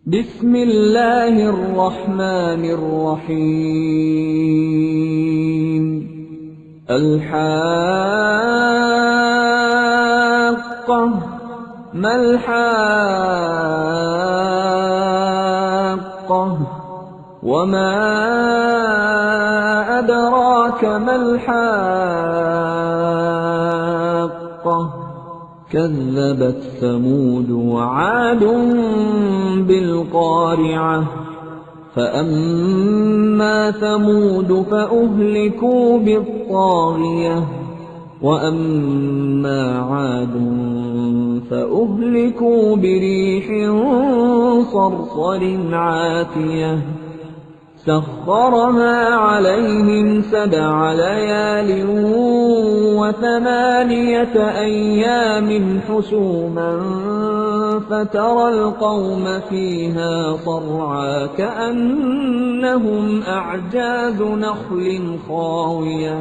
بسم الله الرحمن الرحيم. الحاقة ما الحاقة وما أدراك ما الحاقة كذبت ثمود وعاد بالقارعة فأما ثمود فأهلكوا بالطاغية وأما عاد فأهلكوا بريح صرصر عاتية سخرها عليهم 7 ليال و8 أيام حسوما فترى القوم فيها صرعى كأنهم أعجاز نخل خاوية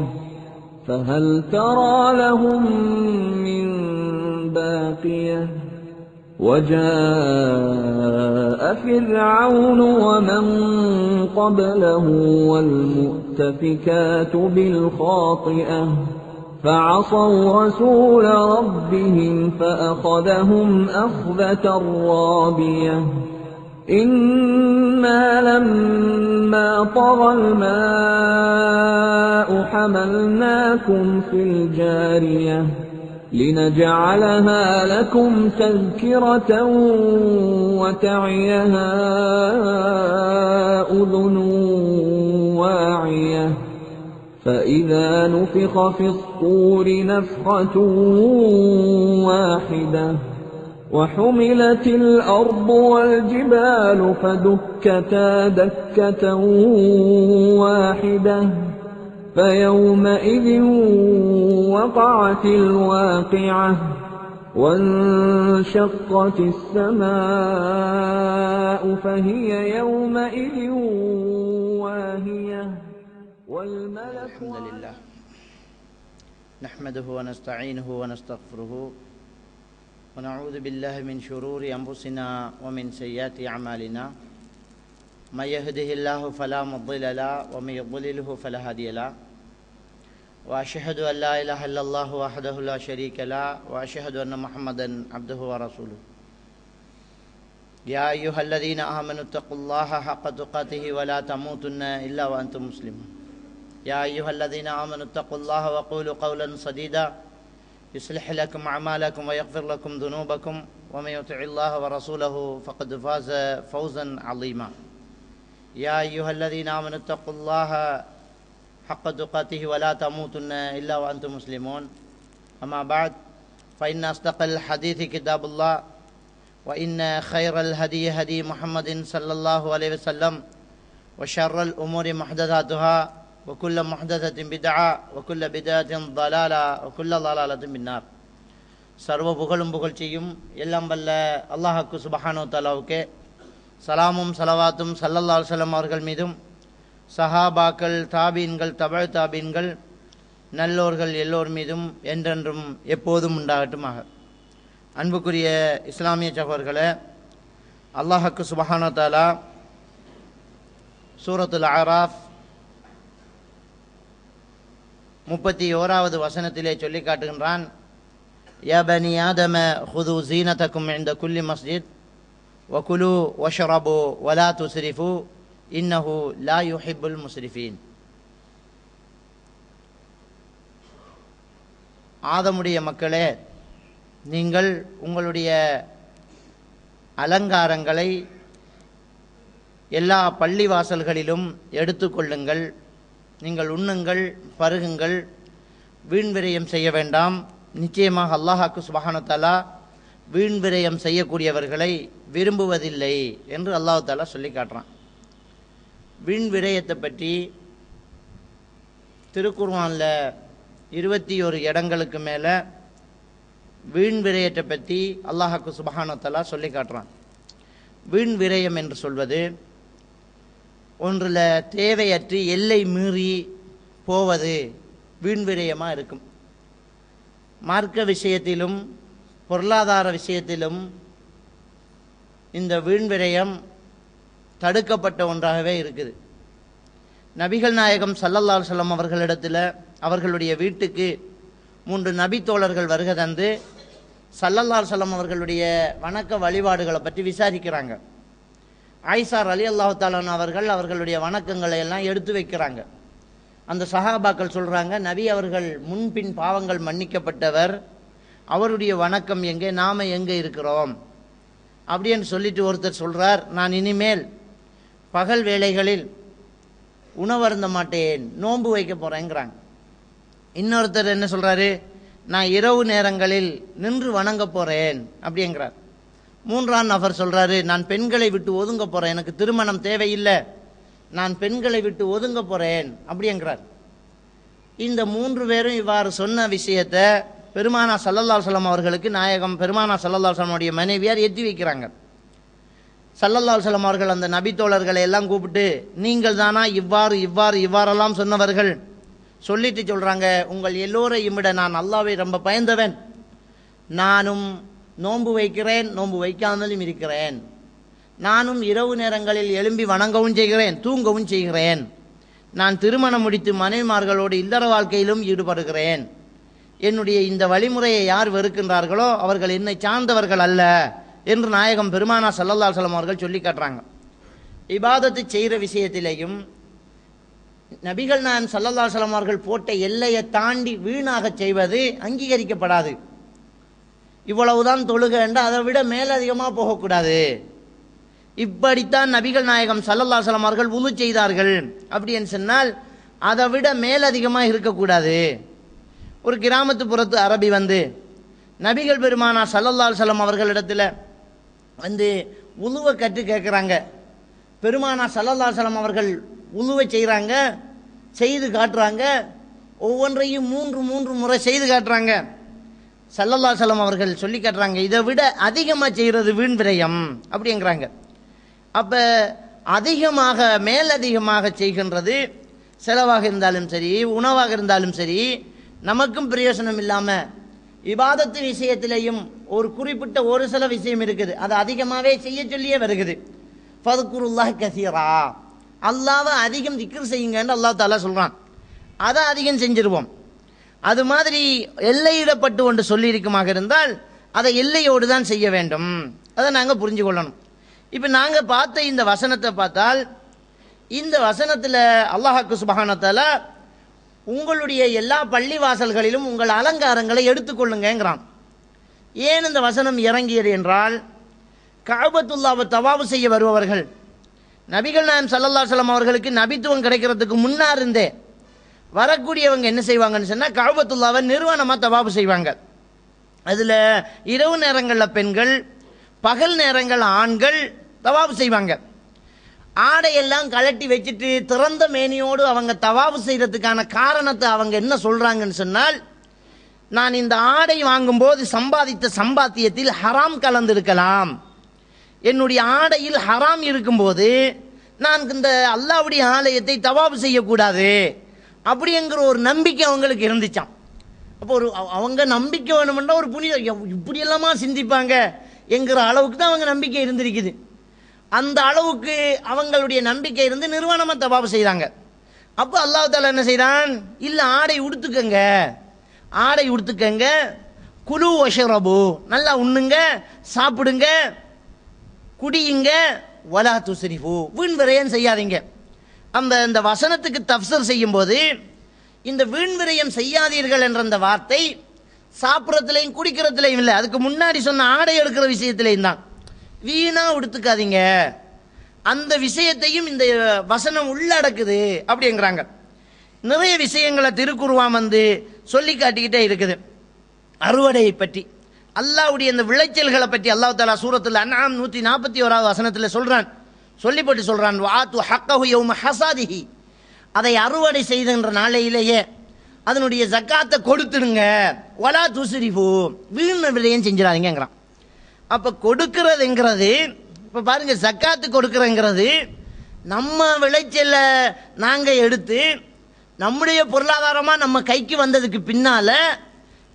فهل ترى لهم من باقية وجاء فرعون ومن قبله والمؤتفكات بالخاطئة فعصوا رسول ربهم فأخذهم أخذة رابية إنا لما طغى الماء حملناكم في الجارية لنجعلها لكم تذكرة وتعيها أذن واعية فإذا نفخ في الصور نفخة واحدة وحملت الأرض والجبال فدكتا دكة واحدة فيومئذ وقعت الواقعة وانشقت السماء فهي يومئذ واهية والملك الحمد لله نحمده ونستعينه ونستغفره ونعوذ بالله من شرور أنفسنا ومن سيئات أعمالنا من يهده الله فلا مضل له ومن يضلله فلا هادي له وأشهد أن لا إله إلا الله وحده لا شريك له وأشهد أن محمدا عبده ورسوله يا أيها الذين آمنوا اتقوا الله حق تقاته ولا تموتن إلا وأنتم مسلمون يا أيها الذين آمنوا اتقوا الله وقولوا قولا سديدا يصلح لكم أعمالكم ويغفر لكم ذنوبكم ومن يطع الله ورسوله فقد فاز فوزا عظيما يا أيها الذين آمنوا اتقوا الله حق تقاته ولا تموتن إلا وأنتم مسلمون أما بعد فإن أصدق الحديث كتاب الله وإن خير الهدي هدي محمد صلى الله عليه وسلم وشر الأمور محدثاتها وكل محدثة بدعة وكل بدعة ضلالة وكل ضلالة بالنار சர்வ புகழும் புகழ்ச்சியும் எல்லாம் வல்ல அல்லாஹ்வுக்கு சுப்ஹானஹு தஆலாவுக்கே சலாமும் சலவாத்தும் ஸல்லல்லாஹு அலைஹி வஸல்லம் அவர்கள் மீதும் சஹாபாக்கள் தாபீன்கள் தபஅ தாபீன்கள் நல்லோர்கள் எல்லோர் மீதும் என்றென்றும் எப்போதும் உண்டாகட்டுமாக. அன்புக்குரிய இஸ்லாமிய சகோதரர்களே, அல்லாஹ்வுக்கு சுப்ஹானஹு தஆலா சூரத்துல் அராஃப் 31வது வசனத்திலே சொல்லி காட்டுகின்றான், யா பனி ஆதம ஹுது ஸீனதகும் இன்த குல்லி மஸ்ஜித் வகுலு வஷ்ரபு வலா துஸ்ரிஃபு இன்னஹு லா யுஹிப்புல் முஸ்ரிஃபீன். ஆதமுடைய மக்களே, நீங்கள் உங்களுடைய அலங்காரங்களை எல்லா பள்ளிவாசல்களிலும் எடுத்துக்கொள்ளுங்கள். நீங்கள் உண்ணுங்கள், பருகுங்கள், வீண் விரயம் செய்ய வேண்டாம். நிச்சயமாக அல்லாஹ்வுக்கு சுப்ஹானஹு தஆலா வீண் விரயம் செய்யக்கூடியவர்களை விரும்புவதில்லை என்று அல்லாஹ் தஆலா சொல்லி காட்டுறான். வீண் விரயத்தை பற்றி திருக்குர்ஆனில் 21 இடங்களுக்கு மேலே வீண் விரயத்தை பற்றி அல்லாஹ்வுக்கு சுப்ஹானஹு தஆலா சொல்லி காட்டுறான். வீண் விரயம் என்று சொல்வது ஒன்றில் தேவையற்று எல்லை மீறி போவது வீண் விரயமாக இருக்கும். மார்க்க விஷயத்திலும் பொருளாதார விஷயத்திலும் இந்த வீண் விரயம் தடுக்கப்பட்ட ஒன்றாகவே இருக்குது. நபிகள் நாயகம் ஸல்லல்லாஹு அலைஹி வஸல்லம் அவர்களிடத்தில் அவர்களுடைய வீட்டுக்கு 3 நபி தோழர்கள் வருகை தந்து ஸல்லல்லாஹு அலைஹி வஸல்லம் அவர்களுடைய வணக்க வழிபாடுகளை பற்றி விசாரிக்கிறாங்க. ஆயிஷா ரலியல்லாஹு தஆலா அவர்கள் அவர்களுடைய வணக்கங்களை எல்லாம் எடுத்து வைக்கிறாங்க. அந்த சஹாபாக்கள் சொல்கிறாங்க, நபி அவர்கள் முன்பின் பாவங்கள் மன்னிக்கப்பட்டவர், அவருடைய வணக்கம் எங்கே, நாம் எங்கே இருக்கிறோம் அப்படின்னு சொல்லிட்டு ஒருத்தர் சொல்கிறார், நான் இனிமேல் பகல் வேளைகளில் உணவருந்த மாட்டேன், நோன்பு வைக்க போகிறேங்கிறாங்க. இன்னொருத்தர் என்ன சொல்கிறாரு, நான் இரவு நேரங்களில் நின்று வணங்க போகிறேன் அப்படிங்கிறார். 3ஆம் நபர் சொல்கிறாரு, நான் பெண்களை விட்டு ஒதுங்க போகிறேன், எனக்கு திருமணம் தேவையில்லை, நான் பெண்களை விட்டு ஒதுங்க போகிறேன் அப்படிங்கிறார். இந்த 3 பேரும் இவ்வாறு சொன்ன விஷயத்தை பெருமானா ஸல்லல்லாஹு அலைஹி வஸல்லம் அவர்களுக்கு நாயகம் பெருமானா ஸல்லல்லாஹு அலைஹி வஸல்லம் உடைய மனைவியார் எத்தி வைக்கிறாங்க. ஸல்லல்லாஹு அலைஹி வஸல்லம் அவர்கள் அந்த நபி தோழர்களை எல்லாம் கூப்பிட்டு, நீங்கள் தானா இவ்வாறெல்லாம் சொன்னவர்கள்? சொல்லிட்டு சொல்கிறாங்க, உங்கள் எல்லோரையும் விட நான் அல்லாஹ்வை ரொம்ப பயந்தவன், நானும் நோன்பு வைக்கிறேன், நோன்பு வைக்காமலும் இருக்கிறேன், நானும் இரவு நேரங்களில் எழும்பி வணங்கவும் செய்கிறேன், தூங்கவும் செய்கிறேன், நான் திருமணம் முடித்து மனைவிமார்களோடு இல்லற வாழ்க்கையிலும் ஈடுபடுகிறேன், என்னுடைய இந்த வழிமுறையை யார் வெறுக்கின்றார்களோ அவர்கள் என்னை சார்ந்தவர்கள் அல்ல என்று நாயகம் பெருமானா ஸல்லல்லாஹு அலைஹி வஸல்லம் அவர்கள் சொல்லி காட்டுறாங்க. இபாதத்து செய்கிற விஷயத்திலேயும் நபிகள் நாயகம் ஸல்லல்லாஹு அலைஹி வஸல்லம் அவர்கள் போட்ட எல்லையை தாண்டி வீணாக செய்வது அங்கீகரிக்கப்படாது. இவ்வளவுதான் தொழுகை, அதை விட மேலதிகமாக போகக்கூடாது. இப்படித்தான் நபிகள் நாயகம் ஸல்லல்லாஹு அலைஹி வஸல்லம் அவர்கள் வுது செய்தார்கள் அப்படின்னு சொன்னால் அதை விட மேலதிகமாக இருக்கக்கூடாது. ஒரு கிராமத்து புறத்து அரபி வந்து நபிகள் பெருமானா ஸல்லல்லாஹு அலைஹி வஸல்லம் அவர்களிடத்தில் வந்து உலுவை கற்று கேட்குறாங்க. பெருமானா ஸல்லல்லாஹு அலைஹி வஸல்லம் அவர்கள் உலுவை செய்கிறாங்க, செய்து காட்டுறாங்க, ஒவ்வொன்றையும் 3 முறை செய்து காட்டுறாங்க. ஸல்லல்லாஹு அலைஹி வஸல்லம் அவர்கள் சொல்லி காட்டுறாங்க, இதை விட அதிகமாக செய்கிறது வீண் விரயம் அப்படிங்கிறாங்க. அப்போ அதிகமாக மேலதிகமாக செய்கின்றது செலவாக இருந்தாலும் சரி, உணவாக இருந்தாலும் சரி, நமக்கும் பிரயோசனம் இல்லாமல் இபாதத்து விஷயத்திலையும் ஒரு குறிப்பிட்ட ஒரு சில விஷயம் இருக்குது, அதை அதிகமாகவே செய்ய சொல்லியே வருகிறது. ஃபதுக்குருல்லாஹ் கஸீரா, அல்லாஹ்வை அதிகம் திக்ர் செய்யுங்கன்னு அல்லாஹ் தஆலா சொல்கிறான், அதை அதிகம் செஞ்சிருவோம். அது மாதிரி எல்லையிடப்பட்டு ஒன்று சொல்லியிருக்குமாக இருந்தால் அதை எல்லையோடு தான் செய்ய வேண்டும், அதை நாங்கள் புரிஞ்சு கொள்ளணும். இப்போ நாங்கள் பார்த்த இந்த வசனத்தை பார்த்தால், இந்த வசனத்தில் அல்லாஹ் சுப்ஹானஹு வ தஆலா உங்களுடைய எல்லா பள்ளி வாசல்களிலும் உங்கள் அலங்காரங்களை எடுத்துக்கொள்ளுங்கிறான். ஏன் இந்த வசனம் இறங்கியது என்றால், கஅபத்துல்லாஹ்வை தவாஃப் செய்ய வருபவர்கள் நபிகள் நாயகம் ஸல்லல்லாஹு அலைஹி வஸல்லம் அவர்களுக்கு நபித்துவம் கிடைக்கிறதுக்கு முன்னார் இருந்தே வரக்கூடியவங்க என்ன செய்வாங்கன்னு சொன்னால், கஅபத்துல்லாஹ்வை நிர்வாணமாக தவாஃப் செய்வாங்க. அதில் இரவு நேரங்களில் பெண்கள், பகல் நேரங்கள் ஆண்கள் தவாஃப் செய்வாங்க. ஆடையெல்லாம் கழட்டி வச்சுட்டு திறந்த மேனியோடு அவங்க தவாஃப் செய்கிறதுக்கான காரணத்தை அவங்க என்ன சொல்கிறாங்கன்னு சொன்னால், நான் இந்த ஆடை வாங்கும்போது சம்பாதித்த சம்பாத்தியத்தில் ஹராம் கலந்திருக்கலாம், என்னுடைய ஆடையில் ஹராம் இருக்கும்போது நான் இந்த அல்லாஹ்வுடைய ஆலயத்தை தவாஃப் செய்யக்கூடாது அப்படிங்கிற ஒரு நம்பிக்கை அவங்களுக்கு இருந்துச்சான். அப்போ அவங்க நம்பிக்கை வேணுமென்றா ஒரு புனித இப்படியெல்லாமா சிந்திப்பாங்க என்கிற அளவுக்கு தான் அவங்க நம்பிக்கை இருந்திருக்குது. அந்த அளவுக்கு அவங்களுடைய நம்பிக்கை இருந்து நிர்வாணமாக தவாஃப் செய்தாங்க. அப்போ அல்லாஹ் தஆலா என்ன செய்கிறான், இல்லை ஆடை உடுத்துக்கங்க, குலு வஷ்ரபு, நல்லா உண்ணுங்க, சாப்பிடுங்க, குடியுங்க, வலா துஸ்ரிஃபு, வீண் விரயம் செய்யாதீங்க. இந்த வசனத்துக்கு தஃப்சீர் செய்யும்போது இந்த வீண் விரயம் செய்யாதீர்கள் என்ற அந்த வார்த்தை சாப்பிட்றதுலையும் குடிக்கிறதுலையும் இல்லை, அதுக்கு முன்னாடி சொன்ன ஆடை எடுக்கிற விஷயத்திலையும் தான். வீணா உடுத்துக்காதீங்க, அந்த விஷயத்தையும் இந்த வசனம் உள்ளடக்குது அப்படிங்கிறாங்க. நிறைய விஷயங்களை திருக்குர்ஆன் வந்து சொல்லி காட்டிக்கிட்டே இருக்குது. அறுவடையை பற்றி, அல்லாஹ்வுடைய இந்த விளைச்சல்களை பற்றி அல்லாஹ் தஆலா சூரத்துல் அன்ஆம் 141வது வசனத்தில் சொல்லிப்பட்டு சொல்றான், வஆத்து ஹக்கஹு யௌம ஹஸாதிஹி, அதை அறுவடை செய்கின்ற நாளையிலேயே அதனுடைய ஜக்காத்தை கொடுத்துடுங்க, வலா துஸ்ரிஃபு, வீண் விரயம் செஞ்சிடாதீங்கிறான். அப்போ கொடுக்கிறதுங்கிறது, இப்போ பாருங்க, ஜக்காத்து கொடுக்கிறங்கிறது நம்ம விளைச்சலை நாங்கள் எடுத்து நம்முடைய பொருளாதாரமாக நம்ம கைக்கு வந்ததுக்கு பின்னால்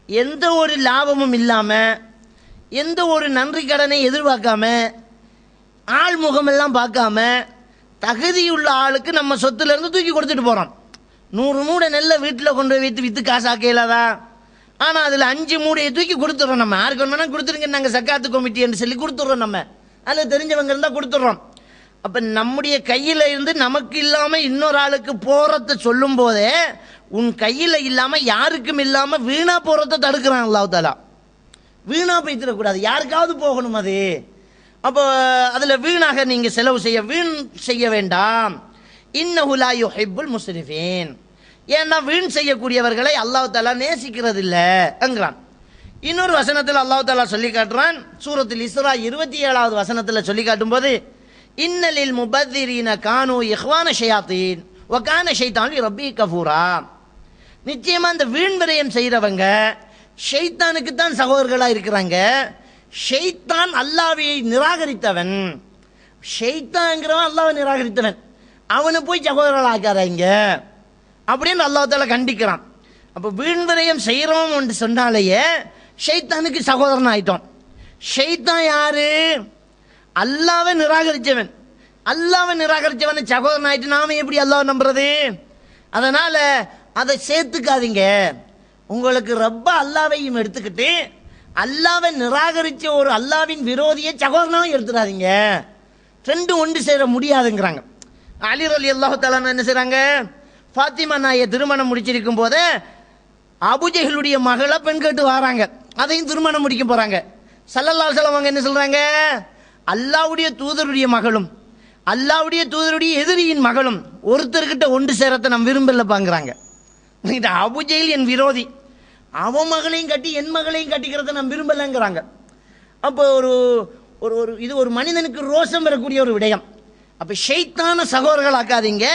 எந்த ஒரு லாபமும் இல்லாமல், எந்த ஒரு நன்றி கடனை எதிர்பார்க்காம, ஆள் முகமெல்லாம் பார்க்காம தகுதியுள்ள ஆளுக்கு நம்ம சொத்துல இருந்து தூக்கி கொடுத்துட்டு போறோம். 100 மூடை நெல்லை வீட்டில் கொண்டு போய் வைத்து வித்து காசாக்க இயலாதா? ஆனால் அதில் 5 மூடையை தூக்கி கொடுத்துட்றோம். நம்ம யாருக்கு வேணா கொடுத்துருங்க, நாங்கள் சக்காத்து கமிட்டி என்று சொல்லி கொடுத்துட்றோம். நம்ம அதில் தெரிஞ்சவங்க இருந்தால் கொடுத்துட்றோம். அப்போ நம்முடைய கையில் இருந்து நமக்கு இல்லாமல் இன்னொரு ஆளுக்கு போகிறத சொல்லும் போதே உன் கையில் இல்லாமல் யாருக்கும் இல்லாமல் வீணா போகிறத தடுக்கிறான் அல்லாஹ் தஆலா. வீணா போய்த்திடக்கூடாது, யாருக்காவது போகணும் அது. அப்போ அதில் வீணாக நீங்கள் செலவு வீண் செய்ய வேண்டாம். இன்னஹு லா யுஹிப்புல் முஸ்ரிஃபீன். ஏன்னா வீண் செய்யக்கூடியவர்களை அல்லாஹ் தஆலா நேசிக்கிறது இல்லைங்கிறான். இன்னொரு வசனத்தில் அல்லாஹ் தஆலா சொல்லி காட்டுறான். சூரத்துல் இஸ்ரா 27வது வசனத்தில் சொல்லி காட்டும் போது இன்னலில் முபத்திரீன கானு இஹ்வான ஷயாத்தீன் வ கான ஷைத்தானு ரப்பி கஃபூரா. நிச்சயமா இந்த வீண் விரயம் செய்கிறவங்க ஷைத்தானுக்கு தான் சகோதரர்களாக இருக்கிறாங்க. ஷைத்தான் அல்லாஹ்வை நிராகரித்தவன். ஷைத்தான்ங்கிறவன் அல்லாஹ்வை நிராகரித்தவன், அவனை போய் சகோதரர்களாக்காதீங்க அப்படின்னு அல்லாஹ் தஆலா கண்டிக்கிறான். அப்போ வீண் விரயம் செய்கிறோம் என்று சொன்னாலேயே ஷைத்தானுக்கு சகோதரன் ஆயிட்டோம். ஷைத்தான் யாரு? அல்லாஹ்வை நிராகரித்தவன். அல்லாஹ்வை நிராகரித்தவனை சகோதரன் ஆயிட்டு நாம எப்படி அல்லாஹ் நம்புறது? அதனால அதை சேர்த்துக்காதீங்க. உங்களுக்கு ரப்ப அல்லாஹ்வையும் எடுத்துக்கிட்டு அல்லாஹ்வை நிராகரித்த ஒரு அல்லாஹ்வின் விரோதியை சகோதரனாக எடுத்துடாதீங்க. ரெண்டும் ஒன்று சேர முடியாதுங்கிறாங்க. அலி ரலியல்லாஹு தஆலா என்ன செய்றாங்க? ஃபாத்திமா நாயை திருமணம் முடிச்சிருக்கும் போதே அபூஜஹலுடைய மகளை பெண் கேட்டு வராங்க, அதையும் திருமணம் முடிக்க போறாங்க. ஸல்லல்லாஹு அலைஹி வஸல்லம் என்ன சொல்றாங்க? அல்லாஹ்வுடைய தூதருடைய மகளும் அல்லாஹ்வுடைய தூதருடைய எதிரியின் மகளும் ஒருத்தர்கிட்ட ஒன்று சேரத்தை நம்ம விரும்பலப்பாங்கிறாங்க. அபூஜஹல் என் விரோதி, அவன் மகளையும் கட்டி என் மகளையும் கட்டிக்கிறத நம்ம விரும்பலைங்கிறாங்க. அப்போ ஒரு ஒரு இது ஒரு மனிதனுக்கு ரோஷம் வரக்கூடிய ஒரு விடயம். அப்போ ஷைத்தான சகோதரர்கள் ஆக்காதீங்க.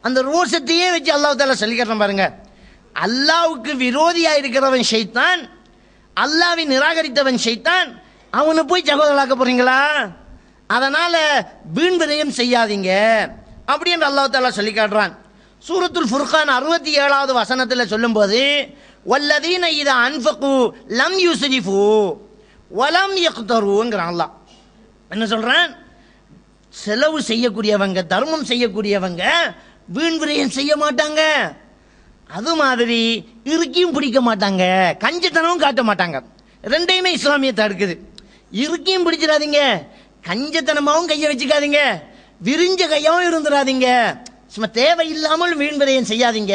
அந்த ரோஷத்தையே வச்சு அல்லாஹ் தஆலா சொல்லி காட்டுறான் பாருங்க. அல்லாஹ்வுக்கு விரோதியாக இருக்கிறவன் ஷைத்தான், அல்லாஹ்வை நிராகரித்தவன் ஷைத்தான், அவனை போய் சகோதரராக்க போறீங்களா? அதனால வீண் விரயம் செய்யாதீங்க அப்படி என்று அல்லாஹ் தஆலா சொல்லி காட்டுறான். சூரத்துல் ஃபுர்கான் 67வது வசனத்தில் சொல்லும்போது வல்லதீன இதா அன்ஃபகு லம் யுஸ்ரிஃபு வலம் யக்தருங்கிறான். அல்லாஹ் என்ன சொல்றான்? செலவு செய்யக்கூடியவங்க, தர்மம் செய்யக்கூடியவங்க வீண் விரயம் செய்ய மாட்டாங்க. அது மாதிரி இருக்கியும் பிடிக்க மாட்டாங்க, கஞ்சத்தனமும் காட்ட மாட்டாங்க. ரெண்டையுமே இஸ்லாமிய தடுக்குது. இருக்கியும் பிடிச்சிடாதீங்க, கஞ்சத்தனமாவும் கையை வச்சுக்காதீங்க, விரிஞ்ச கையாவும் இருந்துடாதீங்க. சும்மா தேவையில்லாமல் வீண் விரயம் செய்யாதீங்க.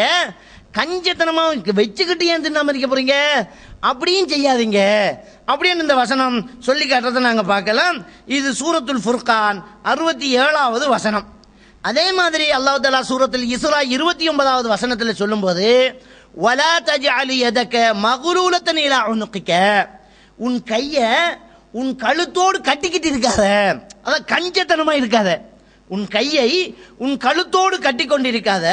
கஞ்சத்தனமாக வச்சுக்கிட்டு ஏன் தின்னாம இருக்க போறீங்க? அப்படியும் செய்யாதீங்க அப்படின்னு இந்த வசனம் சொல்லி காட்டுறதை நாங்கள் பார்க்கலாம். இது சூரத்துல் ஃபுர்கான் 67வது வசனம். அதே மாதிரி அல்லாஹ் தஆலா சூரத்துல் இஸ்ரா 29வது வசனத்தில் சொல்லும்போது வலா தஜஅலி யதக மக்ரூலத்தன் இலா உனுகிக, உன் கையை உன் கழுத்தோடு கட்டிக்கிட்டு இருக்காத, அதான் கஞ்சத்தனமா இருக்காத. உன் கையை உன் கழுத்தோடு கட்டி கொண்டிருக்காத.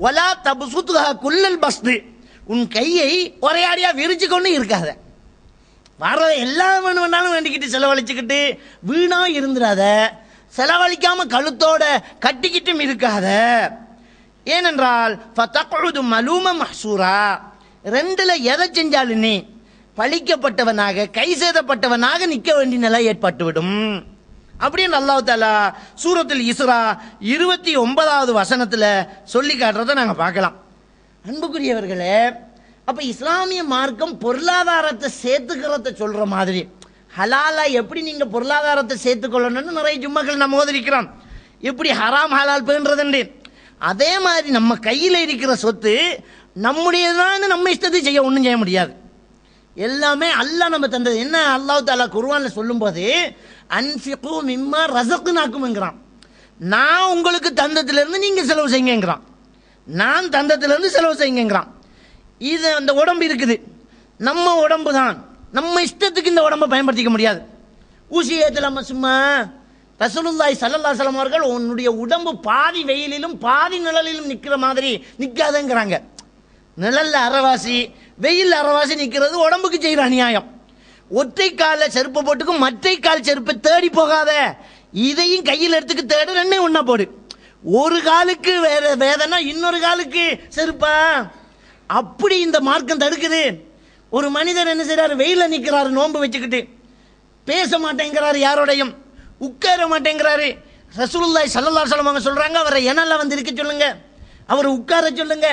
வலா தப்சுத்ஹா குல்லல் பஸ்து, உன் கையை ஒரேடியா விரிச்சு கொண்டு இருக்காத. வர எல்லாம் வேணாலும் வேண்டிக்கிட்டு செலவழிச்சுக்கிட்டு வீணா இருந்துடாத. செலவழிக்காம கழுத்தோட கட்டிக்கிட்டும் இருக்காத. ஏனென்றால் ஃபதக்உது மலூம மஹ்சூரா, ரெண்டுல எதை செஞ்சாலும் நீ பழிக்கப்பட்டவனாக, கை சேதப்பட்டவனாக நிற்க வேண்டிய நிலை ஏற்பட்டுவிடும் அப்படின்னு அல்லாஹ் தஆலா சூரத்துல் இஸ்ரா 29வது வசனத்தில் சொல்லி காட்டுறதை நாங்கள் பார்க்கலாம். அன்புக்குரியவர்களே, அப்ப இஸ்லாமிய மார்க்கம் பொருளாதாரத்தை சேர்த்துக்கிறத சொல்ற மாதிரி ஹலாலா எப்படி நீங்க பொருளாதாரத்தை சேர்த்துக்கொள்ளணும்னு நிறைய ஜும்மாக்கள் நம்ம ஓதிருக்கிறோம். எப்படி ஹராம் ஹலால் பேணுறதுண்டு. அதே மாதிரி நம்ம கையில் இருக்கிற சொத்து நம்முடையதான், நம்ம இஷ்டத்தை செய்ய ஒன்றும் செய்ய முடியாது. எல்லாமே அல்லாஹ் நம்ம தந்தது. என்ன அல்லாஹ் தஆலா குர்ஆன்ல சொல்லும்போது அன்ஃபிகு மிம்மா ரஸக்னாக்கும்ங்கறான். நான் உங்களுக்கு தந்ததிலிருந்து நீங்க செலவு செய்யுங்கங்கறான். நான் தந்ததிலிருந்து செலவு செய்யுங்கங்கறான். இது அந்த உடம்பு இருக்குது, நம்ம உடம்பு தான், நம்ம இஷ்டத்துக்கு இந்த உடம்பை பயன்படுத்திக்க முடியாது. ஊசி ஏத்தலாம சும்மா? ரசூலுல்லாஹி ஸல்லல்லாஹு அலைஹி வஸல்லம் அவர்கள் உன்னுடைய உடம்பு பாதி வெயிலிலும் பாதி நிழலிலும் நிற்கிற மாதிரி நிற்காதங்கிறாங்க. நிழல்ல அரைவாசி, வெயில் அரைவாசி நிற்கிறது உடம்புக்கு செய்கிற அநியாயம். ஒற்றை காலில் செருப்பை போட்டுக்கும் மற்றை கால் செருப்பை தேடி போகாத. இதையும் கையில் எடுத்துக்கு தேடு, ரெண்டையும் ஒன்னா போடு. ஒரு காலுக்கு வேற வேதனா இன்னொரு காலுக்கு செருப்பா? அப்படி இந்த மார்க்கம் தடுக்குது. ஒரு மனிதர் என்ன செய்யறாரு? வெயில நிற்கிறாரு, நோன்பு வச்சுக்கிட்டு பேச மாட்டேங்கிறாரு, யாரோடையும் உட்கார மாட்டேங்கிறாரு, ரசூலுல்லாஹி ஸல்லல்லாஹு அலைஹி வஸல்லம் அவங்க சொல்றாங்க, அவரை இணல வந்து இருக்க சொல்லுங்க, அவரை உட்கார சொல்லுங்க,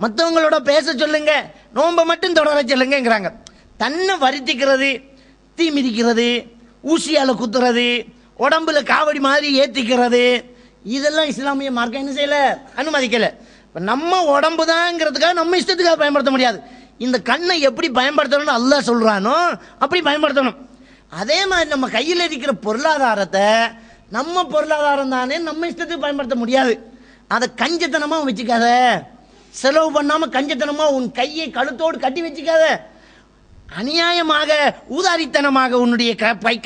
மற்றவங்களோட பேச சொல்லுங்க, நோன்பை மட்டும் தொடர சொல்லுங்கிறாங்க. தன்னை வருத்திக்கிறது, தீ மிதிக்கிறது, ஊசியால குத்துறது, உடம்புல காவடி மாதிரி ஏற்றிக்கிறது, இதெல்லாம் இஸ்லாமிய மார்க்கம் என்ன செய்யல, அனுமதிக்கல. நம்ம உடம்பு தான்ங்கிறதுக்காக நம்ம இஷ்டத்துக்காக பயன்படுத்த முடியாது. இந்த கண்ணை எப்படி பயன்படுத்தணும்னு அல்லாஹ் சொல்றானோ அப்படி பயன்படுத்தணும். அதே மாதிரி நம்ம கையில் இருக்கிற பொருளாதாரத்தை நம்ம பொருளாதாரம் தானே, நம்ம இஷ்டத்துக்கு பயன்படுத்த முடியாது. அதை கஞ்சத்தனமா வச்சுக்காத, செலவு பண்ணாம கஞ்சத்தனமா உன் கையை கழுத்தோடு கட்டி வச்சுக்காத, அநியாயமாக ஊதாரித்தனமாக உன்னுடைய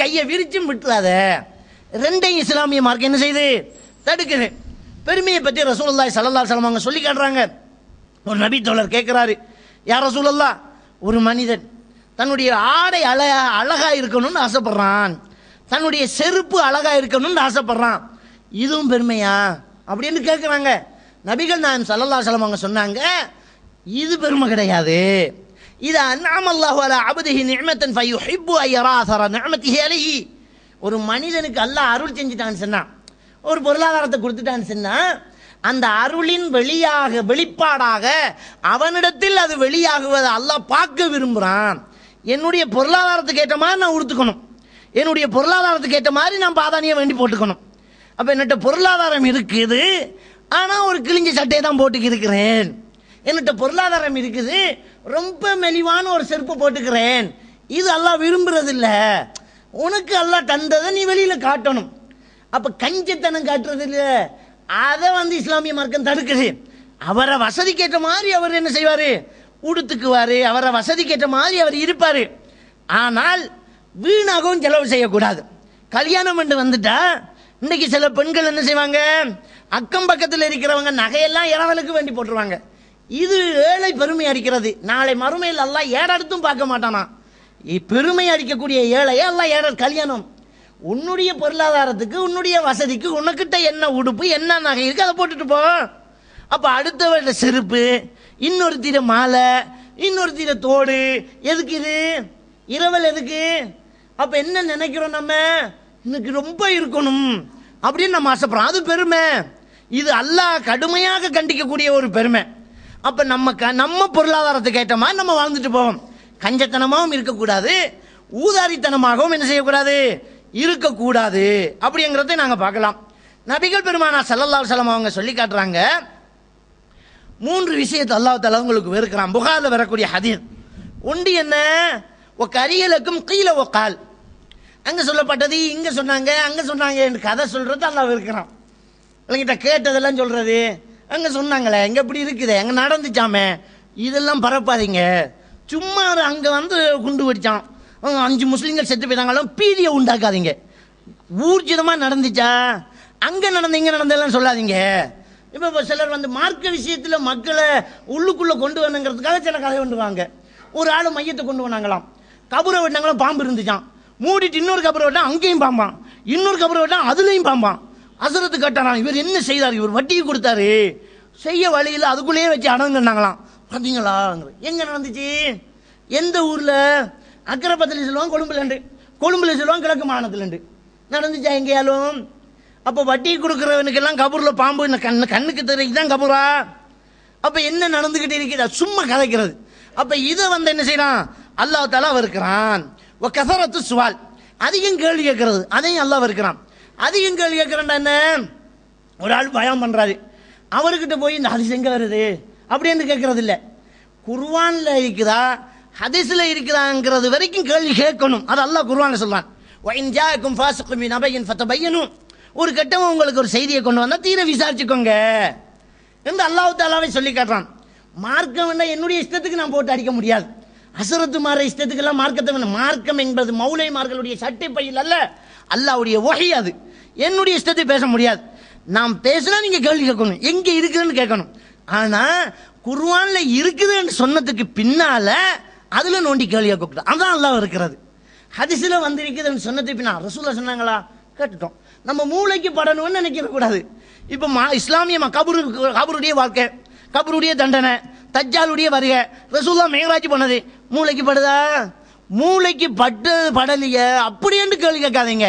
கையை விரிச்சும் விட்டுறாத. ரெண்டையும் இஸ்லாமிய மார்க்கம் என்ன செய்யுது, தடுக்குது. பெருமையை பற்றி ரசூலுல்லாஹி ஸல்லல்லாஹு அலைஹி வஸல்லம் அவங்க சொல்லி காட்டுறாங்க. ஒரு நபி தோழர் கேட்கிறாரு, யா ரசூலல்லாஹ், ஒரு மனிதன் தன்னுடைய ஆடை அழகா இருக்கணும்னு ஆசைப்படுறான், தன்னுடைய செருப்பு அழகா இருக்கணும்னு ஆசைப்படுறான், இதுவும் பெருமையா அப்படின்னு கேட்குறாங்க. நபிகள் நாயகம் ஸல்லல்லாஹு அலைஹி வஸல்லம் அவங்க சொன்னாங்க, இது பெருமை கிடையாது. இது அன்அமல்லாஹு அலா அப்திஹி நிஅமத்தன் ஃபயுஹிப்பு அய்யரா அஸர நிஅமத்திஹி அலைஹி. ஒரு மனிதனுக்கு அல்லாஹ் அருள் செஞ்சுட்டான்னு சொன்னா, ஒரு பொருளாதாரத்தை கொடுத்துட்டான்னு சொன்னா, அந்த அருளின் வெளிப்பாடாக அவனிடத்தில் அது வெளியாகுவதை அல்லாஹ் பார்க்க விரும்புகிறான். என்னுடைய பொருளாதாரத்துக்கு ஏற்ற மாதிரி நான் உடுத்துக்கணும், என்னுடைய பொருளாதாரத்துக்கு ஏற்ற மாதிரி நான் பாதானியை வேண்டி போட்டுக்கணும். அப்போ என்னட்ட பொருளாதாரம் இருக்குது, ஆனால் ஒரு கிழிஞ்ச சட்டையை தான் போட்டுக்கு இருக்கிறேன். என்னட்ட பொருளாதாரம் இருக்குது, ரொம்ப மெலிவான ஒரு செருப்பு போட்டுக்கிறேன். இது அல்லாஹ் விரும்புறது இல்லை. உனக்கு அல்லாஹ் தந்ததை நீ வெளியில காட்டணும். அப்ப கஞ்சத்தனம் காட்டுறது இல்லை, அதை இஸ்லாமிய மார்க்கம் தடுக்குது. அவரை வசதிக்கேற்ற மாதிரி அவர் என்ன செய்வாரு, உடுத்துக்குவாரு, அவரை வசதிக்கேற்ற மாதிரி அவர் இருப்பாரு. ஆனால் வீணாகவும் செலவு செய்யக்கூடாது. கல்யாணம் பண்ணி வந்துட்டா இன்னைக்கு சில பெண்கள் என்ன செய்வாங்க, அக்கம் பக்கத்தில் இருக்கிறவங்க நகையெல்லாம் இறவலுக்கு வேண்டி போட்டுருவாங்க. இது ஏழை பெருமை அடிக்கிறது. நாளை மறுமையில் அல்லாஹ் ஏறெடுத்தும் பார்க்க மாட்டானா. பெருமை அடிக்கக்கூடிய ஏழையே அல்லாஹ் ஏற. கல்யாணம் உன்னுடைய பொருளாதாரத்துக்கு, உன்னுடைய வசதிக்கு, உனக்கிட்ட என்ன உடுப்பு என்ன நகை இருக்கு அதை போட்டுட்டு போ. அப்ப அடுத்தவட செருப்பு, இன்னொரு தீர மாலை, இன்னொரு தீர தோடு, எதுக்கு இது இரவல் எதுக்கு? அப்ப என்ன நினைக்கிறோம், நம்ம இன்னைக்கு ரொம்ப இருக்கணும் அப்படின்னு நம்ம ஆசைப்படுறோம். அது பெருமை. இது அல்லாஹ் கடுமையாக கண்டிக்கக்கூடிய ஒரு பெருமை. அப்ப நம்ம பொருளாதாரத்துக்கு ஏற்ற மாதிரி நம்ம வாழ்ந்துட்டு போவோம். கஞ்சத்தனமாகவும் இருக்கக்கூடாது, ஊதாரித்தனமாகவும் என்ன செய்யக்கூடாது, இருக்கக்கூடாது. அப்படிங்கிறத நாங்க பார்க்கலாம். நபிகள் பெருமானார் ஸல்லல்லாஹு அலைஹி வஸல்லம் அவங்க சொல்லி காட்டுறாங்க, 3 விஷயத்தை அல்லாஹ் தஆலா உங்களுக்கு வெறுக்கிறான். புகாரில் வரக்கூடிய ஹதீஸ் ஒன்று என்ன, கரியலுக்கும் கீழ ஒக்கால், அங்க சொல்லப்பட்டது இங்க சொன்னாங்க, அங்க சொன்னாங்க என்று கதை சொல்றது அல்லாஹ் வெறுக்கிறான். இல்லைங்கிட்ட கேட்டதெல்லாம் சொல்றது, அங்க சொன்னாங்களே, எங்க இப்படி இருக்குது, அங்க நடந்துச்சாமே, இதெல்லாம் பரப்பாதீங்க. சும்மா அங்க குண்டு வெடிச்சான், 5 முஸ்லீம்கள் செத்து போயிட்டாங்களும் பீதியை உண்டாக்காதீங்க. ஊர்ஜிதமா நடந்துச்சா, அங்க நடந்த இங்க நடந்தெல்லாம் சொல்லாதீங்க. இப்ப சிலர் மார்க்க விஷயத்துல மக்களை உள்ளுக்குள்ள கொண்டு வரணுங்கிறதுக்காக சில கதை கொண்டுவாங்க. ஒரு ஆளு மையத்தை கொண்டு வந்தாங்களாம், கபரை வெட்டினாங்களாம், பாம்பு இருந்துச்சான், மூடிட்டு இன்னொரு கபரை வெட்டா அங்கேயும் பாம்பான், இன்னொரு கபரை வெட்டா அதுலயும் பாம்பான். அசரத்து கட்டானாம், இவர் என்ன செய்தார், இவர் வட்டிக்கு கொடுத்தாரு, செய்ய வழியில் அதுக்குள்ளேயே வச்சு அடங்குனாங்களாம். பார்த்தீங்களா, எங்க நடந்துச்சு, எந்த ஊர்ல, அக்கரைப்பத்தில் சொல்லுவாங்க, கொழும்புல சொல்லுவாங்க, கிழக்கு மாநிலத்தில் நடந்துச்சா எங்கேயாலும்? அப்ப வட்டி கொடுக்கிறவனுக்கெல்லாம் கபூர்ல பாம்பு கண்ணுக்கு தெரியுதான் கபூரா? அப்ப என்ன நடந்துகிட்டு இருக்கிற, சும்மா கதைக்கிறது. அப்ப இதை என்ன செய்யறான், அல்லாஹ் தஆலா வெறுக்கிறான். கஸரத்து சுவால், அதிகம் கேள்வி கேட்கறது, அதையும் அல்லாஹ் வெறுக்கிறான். அதிகம் கேள்வி கேட்கிறேன்டா என்ன, ஒரு ஆள் பயம் பண்றாரு, அவர்கிட்ட போய் இந்த ஹதீஸ் எங்க வருது அப்படின்னு கேட்கறது இல்லை. குர்ஆன்ல இருக்குதா ஹதீஸ்ல இருக்குதாங்கிறது வரைக்கும் கேள்வி கேட்கணும். அது அல்லாஹ் குர்ஆன்ல சொல்றான், வஇன் ஜாஅக்கும் ஃபாஸிகும் பிநபையின் ஃபதபையனு, ஒரு கட்டமா உங்களுக்கு ஒரு செய்தியை கொண்டு வந்தா தீர விசாரிச்சுக்கோங்க என்று அல்லாஹ் தஆலாவை சொல்லி காட்டுறான். மார்க்கம் என்ன என்னுடைய இஷ்டத்துக்கு நான் போட்டு அடிக்க முடியாது, அசரத்து மாற இஷ்டத்துக்கு எல்லாம் மார்க்கத்தை வேணும். மார்க்கம் என்பது மௌலைமார்களுடைய சட்டை பையில் அல்ல, அல்லாஹ்வுடைய வஹி. அது என்னுடைய இஷ்டத்தை பேச முடியாது. நாம் பேசினா நீங்க கேள்வி கேட்கணும், எங்க இருக்குதுன்னு கேட்கணும். ஆனா குர்ஆன்ல இருக்குதுன்னு சொன்னதுக்கு பின்னால அதுல நோண்டி கேள்வி கேட்கக்கூடாது. அதான் அல்லாஹ் இருக்கிறது. ஹதீஸ்ல வந்திருக்குதுன்னு சொன்னதுக்கு பின்னா ரசூலுல்லாஹ் சொன்னாங்களா, கேட்டுட்டோம். நம்ம மூளைக்கு படணும்னு நினைக்க கூடாது. இப்ப இஸ்லாமிய கபருடைய வாழ்க்கை, கபருடைய தண்டனை, தஜ்ஜாலுடைய வருகை, ரசூலுல்லாஹ் மேராஜ் பண்ணது மூளைக்கு படுதா? மூளைக்கு பட்டு படலைய அப்படி என்று கேள்வி கேட்காதீங்க.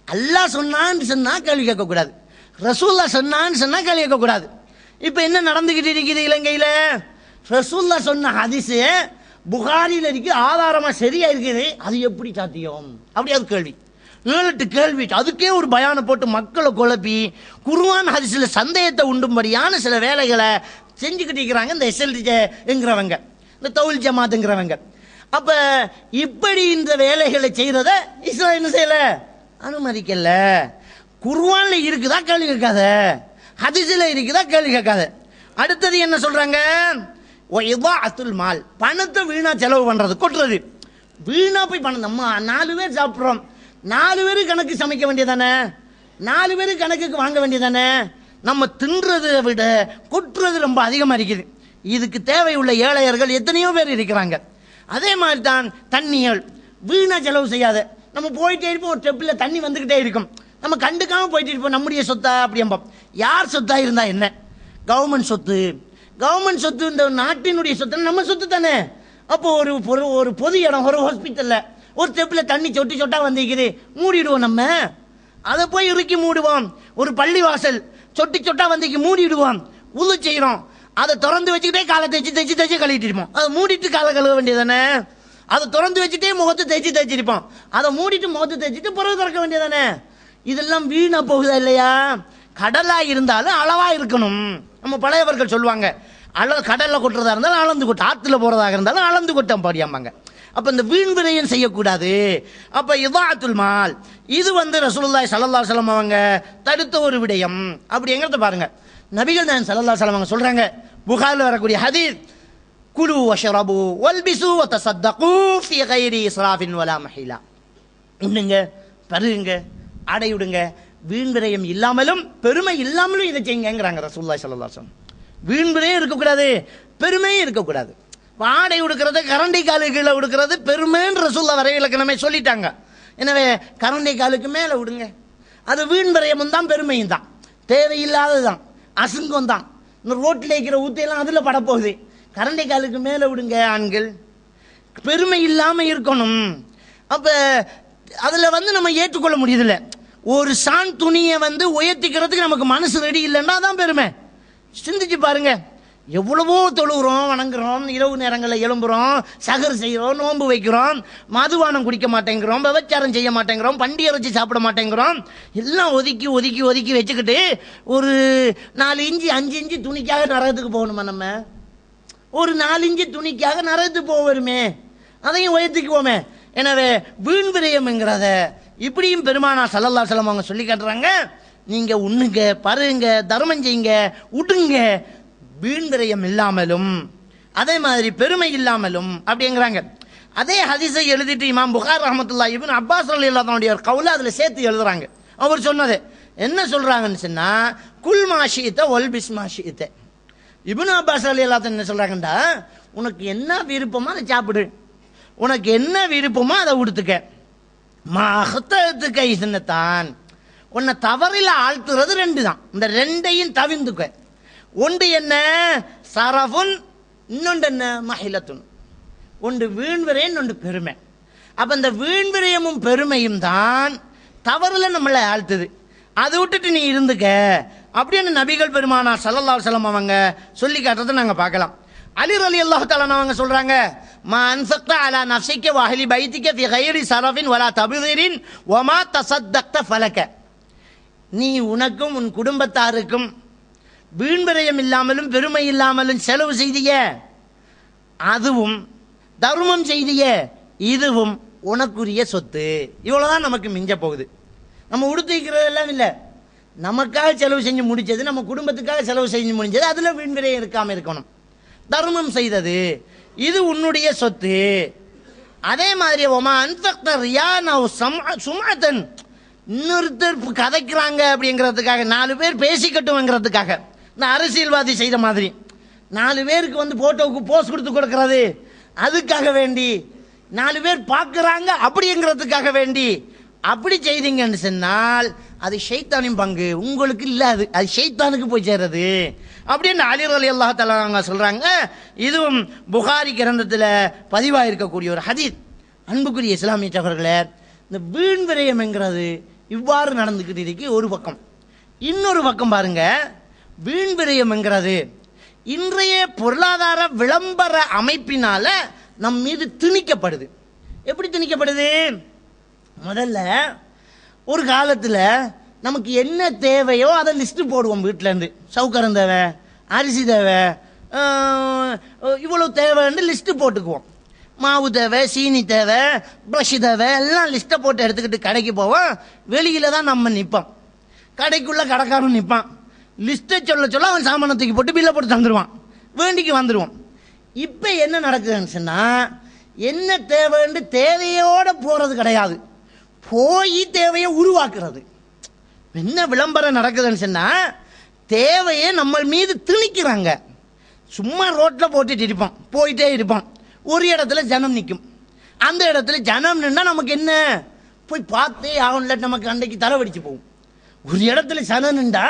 அல்லாஹ் சொன்னான்னு சொன்னா கேள்வி கேட்கக்கூடாது, ரசூல்லா சொன்னான்னு சொன்னா கேள்வி கேட்கக்கூடாது. இப்போ என்ன நடந்துகிட்டு இருக்குது இலங்கையில்? ரசூல்லா சொன்ன ஹதீஸ் புகாரியில் இருக்கு, ஆதாரமாக சரியா இருக்குது, அது எப்படி சாத்தியம்? அப்படி அது கேள்வி, 7-8 கேள்வி. அதுக்கே ஒரு பயானை போட்டு மக்களை குழப்பி குர்ஆன் ஹதீஸில் சந்தேகத்தை உண்டும்படியான சில வேலைகளை செஞ்சுக்கிட்டு இருக்கிறாங்க இந்த எஸ்எல்டிங்கிறவங்க, இந்த தௌல் ஜமாத்துங்கிறவங்க. அப்ப இப்படி இந்த வேலைகளை செய்யறத இஸ்லாம் என்ன செய்யல, அனுமதிக்கல. குர்ஆன்ல இருக்குதா கேள்வி கேட்காத, ஹதீஸ்ல இருக்குதா கேள்வி கேட்காத. அடுத்தது என்ன சொல்றாங்க? இதாஅத்துல் மால், பணத்தை வீணா செலவு பண்றது, கொட்டுறது. வீணா போய் பணம், நம்ம 4 பேர் சாப்பிட்றோம், 4 பேருக்கு கணக்கு சமைக்க வேண்டியதானே, 4 பேருக்கு கணக்குக்கு வாங்க வேண்டியதானே. நம்ம தின்றதை விட கொட்டுறது ரொம்ப அதிகமாக இருக்குது. இதுக்கு தேவையுள்ள ஏழையர்கள் எத்தனையோ பேர் இருக்கிறாங்க. அதே மாதிரி தான் தண்ணிகள் வீணா செலவு செய்யாத. நம்ம போயிட்டே இருப்போம், ஒரு டெப்பில் தண்ணி வந்துக்கிட்டே இருக்கும், நம்ம கண்டுக்காம போயிட்டு இருப்போம். நம்முடைய சொத்தா அப்படிம்போம். யார் சொத்தா இருந்தா என்ன? கவர்மெண்ட் சொத்து, கவர்மெண்ட் சொத்து இந்த நாட்டினுடைய சொத்து, நம்ம சொத்து தானே. அப்போ ஒரு பொது இடம், ஒரு ஹாஸ்பிட்டல்ல ஒரு டெப்பில் தண்ணி சொட்டி சொட்டா வந்திருக்குது, மூடிடுவோம். நம்ம அதை போய் இறுக்கி மூடுவோம். ஒரு பள்ளி வாசல் சொட்டி சொட்டா வந்திக்கு மூடிடுவோம். உது செய்யறோம், அதை திறந்து வச்சுக்கிட்டே காலை தேய்ச்சி கழுவிட்டு இருப்போம். அதை மூடிட்டு காலை கழுவ வேண்டியதானே. அதை திறந்து வச்சுட்டே முகத்தை தேய்ச்சிருப்போம். அதை மூடிட்டு முகத்தை தேய்ச்சிட்டு பிறகு திறக்க வேண்டியதானே. இதெல்லாம் வீணா போகுதா இல்லையா? கடலா இருந்தாலும் அளவா இருக்கணும். நம்ம பழையவர்கள் சொல்லுவாங்க, கடல்ல கொட்டுறதா இருந்தாலும் அளந்து கொட்டு, ஆற்றுல போறதாக இருந்தாலும் அளந்து கொட்டம் பாடியாமாங்க. அப்ப இந்த வீண் விரயம் செய்யக்கூடாது. அப்ப இதாஅத்துல் மால் இது ரசூலுல்லாஹி ஸல்லல்லாஹு அலைஹி வஸல்லம் அவங்க தடுத்த ஒரு விடயம். அப்படிங்கிறத பாருங்க. நபிகள் நாயகம் ஸல்லல்லாஹு அலைஹி வஸல்லம் சொல்றாங்க, புகாரில் வரக்கூடிய ஹதீஸ், குலு வஷ்ரபு வல்பிசு வதஸத்தகு ஃபீ கைரி இஸ்ராஃபின் வலா மஹீலா. உண்ணுங்க, பருகுங்க, ஆடையுடுங்க, வீண் விரயம் இல்லாமலும் பெருமை இல்லாமலும் இதை செய்யுங்கிறாங்க ரசூலுல்லாஹி ஸல்லல்லாஹு அலைஹி வஸல்லம். வீண் விரயம் இருக்கக்கூடாது, பெருமையும் இருக்கக்கூடாது. ஆடை உடுக்கிறது, கரண்டை காலு கீழே உடுக்கிறது பெருமைன்னு ரசூலுல்லாஹ் வரை இலக்கணமே சொல்லிட்டாங்க. எனவே கரண்டை காலுக்கு மேலே விடுங்க, அது வீண் விரயமும் தான் பெருமையும் தான், தேவையில்லாததுதான், அசுங்கம் தான். இந்த ரோட்டில் இருக்கிற ஊத்தையெல்லாம் அதில் படப்போகுது. கரண்டை காலுக்கு மேலே விடுங்க ஆண்கள், பெருமை இல்லாமல் இருக்கணும். அப்போ அதில் நம்ம ஏற்றுக்கொள்ள முடியுதில்ல. ஒரு சான் துணியை உயர்த்திக்கிறதுக்கு நமக்கு மனசு ரெடி இல்லைன்னா தான் பெருமை. சிந்திச்சு பாருங்க, எவ்வளவோ தொழுகிறோம், வணங்குறோம், இரவு நேரங்களில் எழும்புறோம், சகர் செய்கிறோம், நோன்பு வைக்கிறோம், மதுபானம் குடிக்க மாட்டேங்கிறோம், விபச்சாரம் செய்ய மாட்டேங்கிறோம், பண்டி இறைச்சி சாப்பிட மாட்டேங்கிறோம். எல்லாம் ஒதுக்கி ஒதுக்கி ஒதுக்கி வச்சுக்கிட்டு ஒரு 4 இன்ச்சு 5 இன்ச்சு துணிக்காக நரகத்துக்கு போகணுமா? நம்ம ஒரு 4 இன்ச்சு துணிக்காக நரகத்துக்கு போவோமே, அதையும் உயர்த்திக்குவோமே. எனவே வீண் விரயம்ங்கிறத இப்படியும் பெருமானா ஸல்லல்லாஹு அலைஹி வஸல்லம் அவங்க சொல்லி காட்டுறாங்க. நீங்க உண்ணுங்க, பருங்க, தர்மம் செய்யுங்க, உடுங்க, வீண் விரயம் இல்லாமலும் அதே மாதிரி பெருமை இல்லாமலும் அப்படிங்கிறாங்க. அதே ஹதீஸை எழுதிட்டு இமாம் புகாரி ரஹ்மத்துல்லாஹி இப்னு அப்பாஸ் ரலியல்லாஹு அன்ஹு கவுல அதில் சேர்த்து எழுதுறாங்க. அவர் சொன்னது என்ன சொல்றாங்கன்னு சொன்னா, குல் மாஷித்த ஒல் பிஸ்மாஷித்த. இப்னு அப்பாஸ் ரலியல்லாஹு அன்ஹு என்ன சொல்றாங்கண்டா, உனக்கு என்ன விருப்பமோ அதை சாப்பிடு, உனக்கு என்ன விருப்பமோ அதை உடுத்துக்க. மஹ்தத்துக்கை சின்னத்தான், உன்னை தவறில ஆழ்த்துறது 2 தான். இந்த 2ஐயும் தவிர்த்துக்க. ஒன்று என்ன சரஃபுன், இன்னொன்று என்ன மஹிலத்துன். ஒன்று வீண் விரயம், ஒன்று பெருமை. அப்ப இந்த வீண் விரயமும் பெருமையும் தான் தவறுல நம்மளை ஆழ்த்துது. அதை விட்டுட்டு நீ இருந்துக்க அப்படின்னு நபிகள் பெருமானா ஸல்லல்லாஹு அலைஹி வஸல்லம் அவங்க சொல்லி காட்டுறதை நாங்கள் பார்க்கலாம். அலி ரலியல்லாஹு தஆலா அவங்க சொல்றாங்க, மா அன்ஃபக்த அலா நஃப்ஸிக வ அஹ்லி பைத்திக ஃபி கைரி சரஃபின் வலா தப்தீரின் வ மா தஸத்தக்த ஃபலக. நீ உனக்கும் உன் குடும்பத்தாருக்கும் வீண் விரயம் இல்லாமலும் பெருமை இல்லாமலும் செலவு செய்திய, அதுவும் தர்மம் செய்திய, இதுவும் உனக்குரிய சொத்து. இவ்வளவுதான் நமக்கு மிஞ்ச போகுது. நம்ம உடுத்திக்கிறது எல்லாம் இல்லை, நமக்காக செலவு செஞ்சு முடிச்சது, நம்ம குடும்பத்துக்காக செலவு செஞ்சு முடிஞ்சது, அதுல வீண் விரயம் இருக்காம இருக்கணும். தர்மம் செய்தது, இது உன்னுடைய சொத்து. அதே மாதிரி ஒமா அன்ஃபக்த ரியானவ் சுமஅத்தன், இன்னொருத்தர் கதைக்கிறாங்க அப்படிங்கிறதுக்காக, 4 பேர் பேசிக்கட்டும்ங்கிறதுக்காக, இந்த அரசியல்வாதி செய்த மாதிரி 4 பேருக்கு போட்டோவுக்கு போஸ் கொடுக்கறது, அதுக்காக வேண்டி 4 பேர் பார்க்குறாங்க அப்படிங்கிறதுக்காக வேண்டி அப்படி செய்தீங்கன்னு சொன்னால் அது ஷைத்தானின் பங்கு, உங்களுக்கு இல்லாது, அது ஷைத்தானுக்கு போய் சேர்றது அப்படின்னு அலி ரலியல்லாஹு தஆலா சொல்றாங்க. இதுவும் புகாரி கிரந்தத்தில் பதிவாக இருக்கக்கூடிய ஒரு ஹதீஸ். அன்புக்குரிய இஸ்லாமிய சகோதரர்களே, இந்த வீண் விரயம் என்கிறது இவ்வாறு நடந்துக்கிட்டு இருக்கு ஒரு பக்கம். இன்னொரு பக்கம் பாருங்க, வீண் விரயம் என்கிறது இன்றைய பொருளாதார விளம்பர அமைப்பினால நம் மீது திணிக்கப்படுது. எப்படி திணிக்கப்படுது? முதல்ல ஒரு காலத்தில் நமக்கு என்ன தேவையோ அதை லிஸ்ட்டு போடுவோம். வீட்டிலேருந்து சவுக்கரம் தேவை, அரிசி தேவை, இவ்வளோ தேவைன்னு லிஸ்ட்டு போட்டுக்குவோம். மாவு தேவை, சீனி தேவை, ப்ரஷ் தேவை, எல்லாம் லிஸ்ட்டை போட்டு எடுத்துக்கிட்டு கடைக்கு போவோம். வெளியில் தான் நம்ம நிற்போம், கடைக்குள்ளே கடைக்காரன் நிற்பான். லிஸ்ட்டை சொல்ல சொல்ல அவன் சாமானை தூக்கி போட்டு பில்லை போட்டு தந்துடுவான், வேண்டிக்கு வந்துடுவோம். இப்போ என்ன நடக்குதுன்னு சொன்னால், என்ன தேவைன்னு தேவையோடு போகிறது கிடையாது, போய் தேவையை உருவாக்குறது. என்ன விளம்பரம் நடக்குதுன்னு சொன்னால், தேவையை நம்ம மீது திணிக்கிறாங்க. சும்மா ரோட்டில் போட்டுட்டு இருப்போம், போயிட்டே இருப்போம். ஒரு இடத்துல ஜனம் நிற்கும், அந்த இடத்துல ஜனம் நின்னா நமக்கு என்ன, போய் பார்த்தே ஆகல, நமக்கு அன்றைக்கு தலைவடிச்சு போகும். ஒரு இடத்துல ஜனம் நின்றா